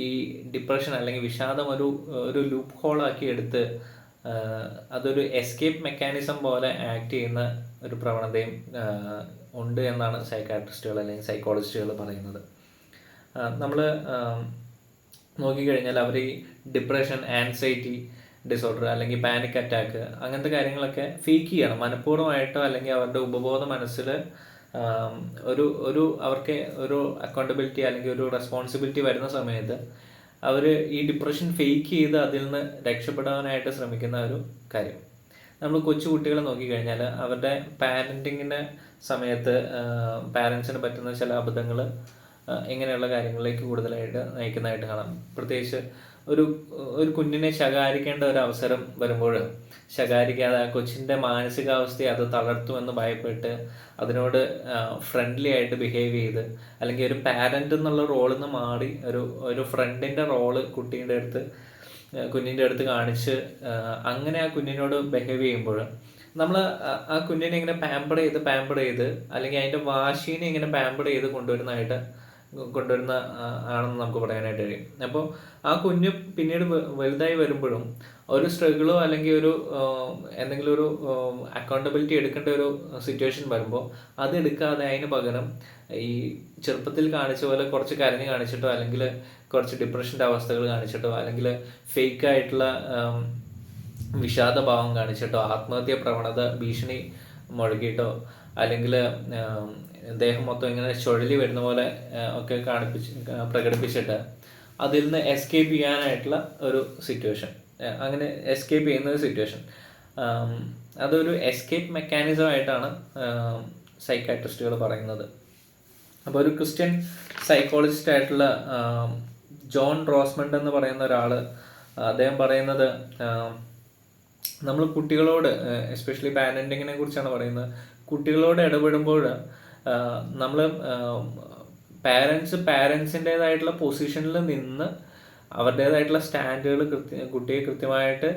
A: ഈ ഡിപ്രഷൻ അല്ലെങ്കിൽ വിഷാദം ഒരു ലൂപ്പ് ഹോളാക്കി എടുത്ത് അതൊരു എസ്കേപ്പ് മെക്കാനിസം പോലെ ആക്ട് ചെയ്യുന്ന ഒരു പ്രവണതയും ഉണ്ട് എന്നാണ് സൈക്കാട്രിസ്റ്റുകൾ അല്ലെങ്കിൽ സൈക്കോളജിസ്റ്റുകൾ പറയുന്നത്. നമ്മൾ നോക്കിക്കഴിഞ്ഞാൽ അവർ ഈ ഡിപ്രഷൻ, ആൻസൈറ്റി ഡിസോർഡർ അല്ലെങ്കിൽ പാനിക് അറ്റാക്ക് അങ്ങനത്തെ കാര്യങ്ങളൊക്കെ ഫേക്ക് ചെയ്യണം മനഃപൂർവ്വമായിട്ടോ, അല്ലെങ്കിൽ അവരുടെ ഉപബോധ മനസ്സിൽ അവർക്ക് ഒരു അക്കൗണ്ടബിലിറ്റി അല്ലെങ്കിൽ ഒരു റെസ്പോൺസിബിലിറ്റി വരുന്ന സമയത്ത് അവർ ഈ ഡിപ്രഷൻ ഫേക്ക് ചെയ്ത് അതിൽ നിന്ന് രക്ഷപ്പെടാനായിട്ട് ശ്രമിക്കുന്ന ഒരു കാര്യം. നമ്മൾ കൊച്ചു കുട്ടികളെ നോക്കിക്കഴിഞ്ഞാൽ അവരുടെ പാരൻറ്റിങ്ങിൻ്റെ സമയത്ത് പാരൻസിന് പറ്റുന്ന ചില അബദ്ധങ്ങൾ ഇങ്ങനെയുള്ള കാര്യങ്ങളിലേക്ക് കൂടുതലായിട്ട് നയിക്കുന്നതായിട്ട് കാണാം. പ്രത്യേകിച്ച് ഒരു കുഞ്ഞിനെ ശകാരിക്കേണ്ട ഒരു അവസരം വരുമ്പോൾ ശകാരിക്കാതെ ആ കൊച്ചിൻ്റെ മാനസികാവസ്ഥയെ അത് തളർത്തുമെന്ന് ഭയപ്പെട്ട് അതിനോട് ഫ്രണ്ട്ലി ആയിട്ട് ബിഹേവ് ചെയ്ത്, അല്ലെങ്കിൽ ഒരു പാരൻ്റ് എന്നുള്ള റോളിൽ നിന്ന് മാറി ഒരു ഫ്രണ്ടിൻ്റെ റോള് കുഞ്ഞിൻ്റെ അടുത്ത് കാണിച്ച് അങ്ങനെ ആ കുഞ്ഞിനോട് ബിഹേവ് ചെയ്യുമ്പോൾ നമ്മൾ ആ കുഞ്ഞിനെ ഇങ്ങനെ പാമ്പർ ചെയ്ത് അല്ലെങ്കിൽ അതിൻ്റെ വാശീനെ ഇങ്ങനെ പാമ്പർ ചെയ്ത് കൊണ്ടുവരുന്ന ആണെന്ന് നമുക്ക് പറയാനായിട്ട് കഴിയും. അപ്പോൾ ആ കുഞ്ഞ് പിന്നീട് വലുതായി വരുമ്പോഴും ഒരു സ്ട്രഗിളോ അല്ലെങ്കിൽ എന്തെങ്കിലും ഒരു അക്കൗണ്ടബിലിറ്റി എടുക്കേണ്ട ഒരു സിറ്റുവേഷൻ വരുമ്പോൾ അതെടുക്കാതെ അതിന് പകരം ഈ ചെറുപ്പത്തിൽ കാണിച്ച പോലെ കുറച്ച് കരഞ്ഞ് കാണിച്ചിട്ടോ, അല്ലെങ്കിൽ കുറച്ച് ഡിപ്രഷൻ്റെ അവസ്ഥകൾ കാണിച്ചിട്ടോ, അല്ലെങ്കിൽ ഫേക്കായിട്ടുള്ള വിഷാദഭാവം കാണിച്ചിട്ടോ, ആത്മഹത്യ പ്രവണത ഭീഷണി മുഴകിയിട്ടോ, അല്ലെങ്കിൽ ദേഹം മൊത്തം ഇങ്ങനെ ചുഴലി വരുന്ന പോലെ ഒക്കെ പ്രകടിപ്പിച്ചിട്ട് അതിൽ നിന്ന് എസ്കേപ്പ് ചെയ്യാനായിട്ടുള്ള ഒരു സിറ്റുവേഷൻ, അങ്ങനെ എസ്കേപ്പ് ചെയ്യുന്ന ഒരു സിറ്റുവേഷൻ, അതൊരു എസ്കേപ്പ് മെക്കാനിസം ആയിട്ടാണ് സൈക്കാട്രിസ്റ്റുകൾ പറയുന്നത്. അപ്പോൾ ഒരു ക്രിസ്ത്യൻ സൈക്കോളജിസ്റ്റ് ആയിട്ടുള്ള ജോൺ റോസ്മണ്ട് എന്ന് പറയുന്ന ഒരാൾ, അദ്ദേഹം പറയുന്നത്, നമ്മൾ കുട്ടികളോട്, എസ്പെഷ്യലി പാരൻറ്റിങ്ങിനെ കുറിച്ചാണ് പറയുന്നത്, കുട്ടികളോട് ഇടപെടുമ്പോൾ നമ്മൾ പാരൻസിൻ്റേതായിട്ടുള്ള പൊസിഷനിൽ നിന്ന് അവരുടേതായിട്ടുള്ള സ്റ്റാൻഡുകൾ കുട്ടിയെ കൃത്യമായിട്ട്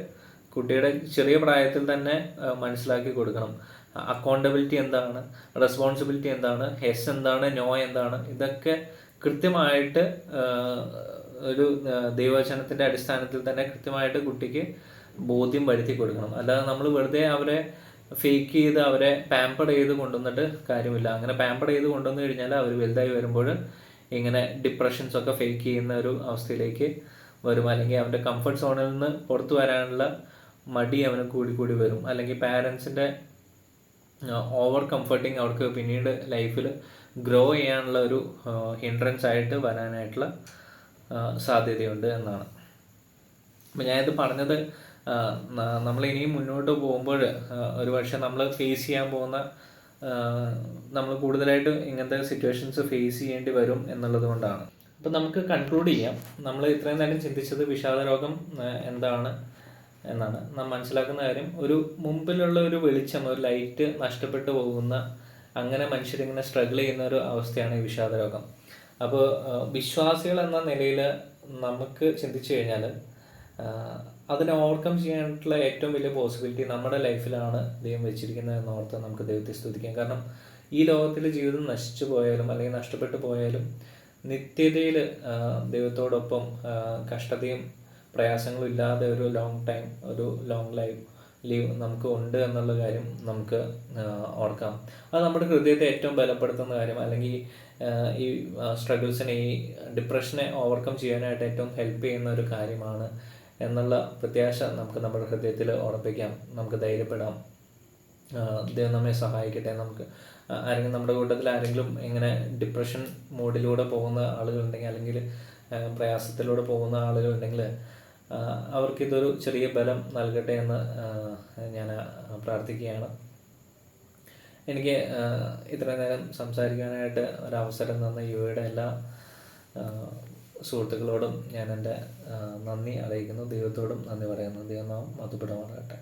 A: കുട്ടിയുടെ ചെറിയ പ്രായത്തിൽ തന്നെ മനസ്സിലാക്കി കൊടുക്കണം. അക്കൗണ്ടബിലിറ്റി എന്താണ്, റെസ്പോൺസിബിലിറ്റി എന്താണ്, യെസ് എന്താണ്, നോ എന്താണ്, ഇതൊക്കെ കൃത്യമായിട്ട് ഒരു ദൈവവചനത്തിൻ്റെ അടിസ്ഥാനത്തിൽ തന്നെ കൃത്യമായിട്ട് കുട്ടിക്ക് ബോധ്യം വരുത്തി കൊടുക്കണം. അല്ലാതെ നമ്മൾ വെറുതെ അവരെ ഫേക്ക് ചെയ്ത് അവരെ പാമ്പർ ചെയ്ത് കൊണ്ടുവന്നിട്ട് കാര്യമില്ല. അങ്ങനെ പാമ്പർ ചെയ്ത് കൊണ്ടുവന്നു കഴിഞ്ഞാൽ അവർ വലുതായി വരുമ്പോൾ ഇങ്ങനെ ഡിപ്രഷൻസൊക്കെ ഫേക്ക് ചെയ്യുന്ന ഒരു അവസ്ഥയിലേക്ക് വരും, അല്ലെങ്കിൽ അവൻ്റെ കംഫർട്ട് സോണിൽ നിന്ന് പുറത്തു വരാനുള്ള മടി അവന് കൂടി വരും, അല്ലെങ്കിൽ പാരൻസിൻ്റെ ഓവർ കംഫർട്ടിങ് അവർക്ക് പിന്നീട് ലൈഫിൽ ഗ്രോ ചെയ്യാനുള്ള ഒരു ഹിൻഡ്രൻസ് ആയിട്ട് വരാനായിട്ടുള്ള സാധ്യതയുണ്ട് എന്നാണ്. അപ്പം ഞാനിത് പറഞ്ഞത് നമ്മൾ ഇനിയും മുന്നോട്ട് പോകുമ്പോൾ ഒരു പക്ഷേ നമ്മൾ ഫേസ് ചെയ്യാൻ പോകുന്ന, നമ്മൾ കൂടുതലായിട്ട് ഇങ്ങനത്തെ സിറ്റുവേഷൻസ് ഫേസ് ചെയ്യേണ്ടി വരും എന്നുള്ളത് കൊണ്ടാണ്. അപ്പം നമുക്ക് കൺക്ലൂഡ് ചെയ്യാം. നമ്മൾ ഇത്രയും നേരം ചിന്തിച്ചത് വിഷാദരോഗം എന്താണ് എന്നാണ്. നാം മനസ്സിലാക്കുന്ന കാര്യം, ഒരു മുമ്പിലുള്ള ഒരു വെളിച്ചം, ഒരു ലൈറ്റ് നഷ്ടപ്പെട്ടു പോകുന്ന അങ്ങനെ മനുഷ്യരിങ്ങനെ സ്ട്രഗിൾ ചെയ്യുന്ന ഒരു അവസ്ഥയാണ് ഈ വിഷാദ രോഗം. അപ്പോൾ വിശ്വാസികൾ എന്ന നിലയിൽ നമുക്ക് ചിന്തിച്ചു കഴിഞ്ഞാൽ അതിനെ ഓവർകം ചെയ്യാനായിട്ടുള്ള ഏറ്റവും വലിയ പോസിബിലിറ്റി നമ്മുടെ ലൈഫിലാണ് ദൈവം വെച്ചിരിക്കുന്നത് എന്നോർത്ത് നമുക്ക് ദൈവത്തെ സ്തുതിക്കാം. കാരണം ഈ ലോകത്തിൽ ജീവിതം നശിച്ചു പോയാലും അല്ലെങ്കിൽ നഷ്ടപ്പെട്ടു പോയാലും നിത്യതയിൽ ദൈവത്തോടൊപ്പം കഷ്ടതയും പ്രയാസങ്ങളും ഇല്ലാതെ ഒരു ലോങ് ടൈം, ഒരു ലോങ് ലീവ് നമുക്ക് ഉണ്ട് എന്നുള്ള കാര്യം നമുക്ക് ഓർക്കാം. അത് നമ്മുടെ ഹൃദയത്തെ ഏറ്റവും ബലപ്പെടുത്തുന്ന കാര്യം, അല്ലെങ്കിൽ ഈ സ്ട്രഗിൾസിനെ, ഈ ഡിപ്രഷനെ ഓവർകം ചെയ്യാനായിട്ട് ഏറ്റവും ഹെൽപ്പ് ചെയ്യുന്ന ഒരു കാര്യമാണ് എന്നുള്ള പ്രത്യാശ നമുക്ക് നമ്മുടെ ഹൃദയത്തിൽ ഉറപ്പിക്കാം. നമുക്ക് ധൈര്യപ്പെടാം. ദൈവം നമ്മെ സഹായിക്കട്ടെ. നമുക്ക് ആരെങ്കിലും നമ്മുടെ കൂട്ടത്തിൽ ആരെങ്കിലും ഇങ്ങനെ ഡിപ്രഷൻ മൂഡിലൂടെ പോകുന്ന ആളുകളുണ്ടെങ്കിൽ, അല്ലെങ്കിൽ പ്രയാസത്തിലൂടെ പോകുന്ന ആളുകളുണ്ടെങ്കിൽ അവർക്കിതൊരു ചെറിയ ബലം നൽകട്ടെ എന്ന് ഞാൻ പ്രാർത്ഥിക്കുകയാണ്. എനിക്ക് ഇത്രയും നേരം സംസാരിക്കാനായിട്ട് ഒരവസരം തന്ന യുവയുടെ എല്ലാ സുഹൃത്തുക്കളോടും ഞാൻ എൻ്റെ നന്ദി അറിയിക്കുന്നു. ദൈവത്തോടും നന്ദി പറയുന്നു. ദൈവനാമം മഹത്വപ്പെടുമാറാകട്ടെ.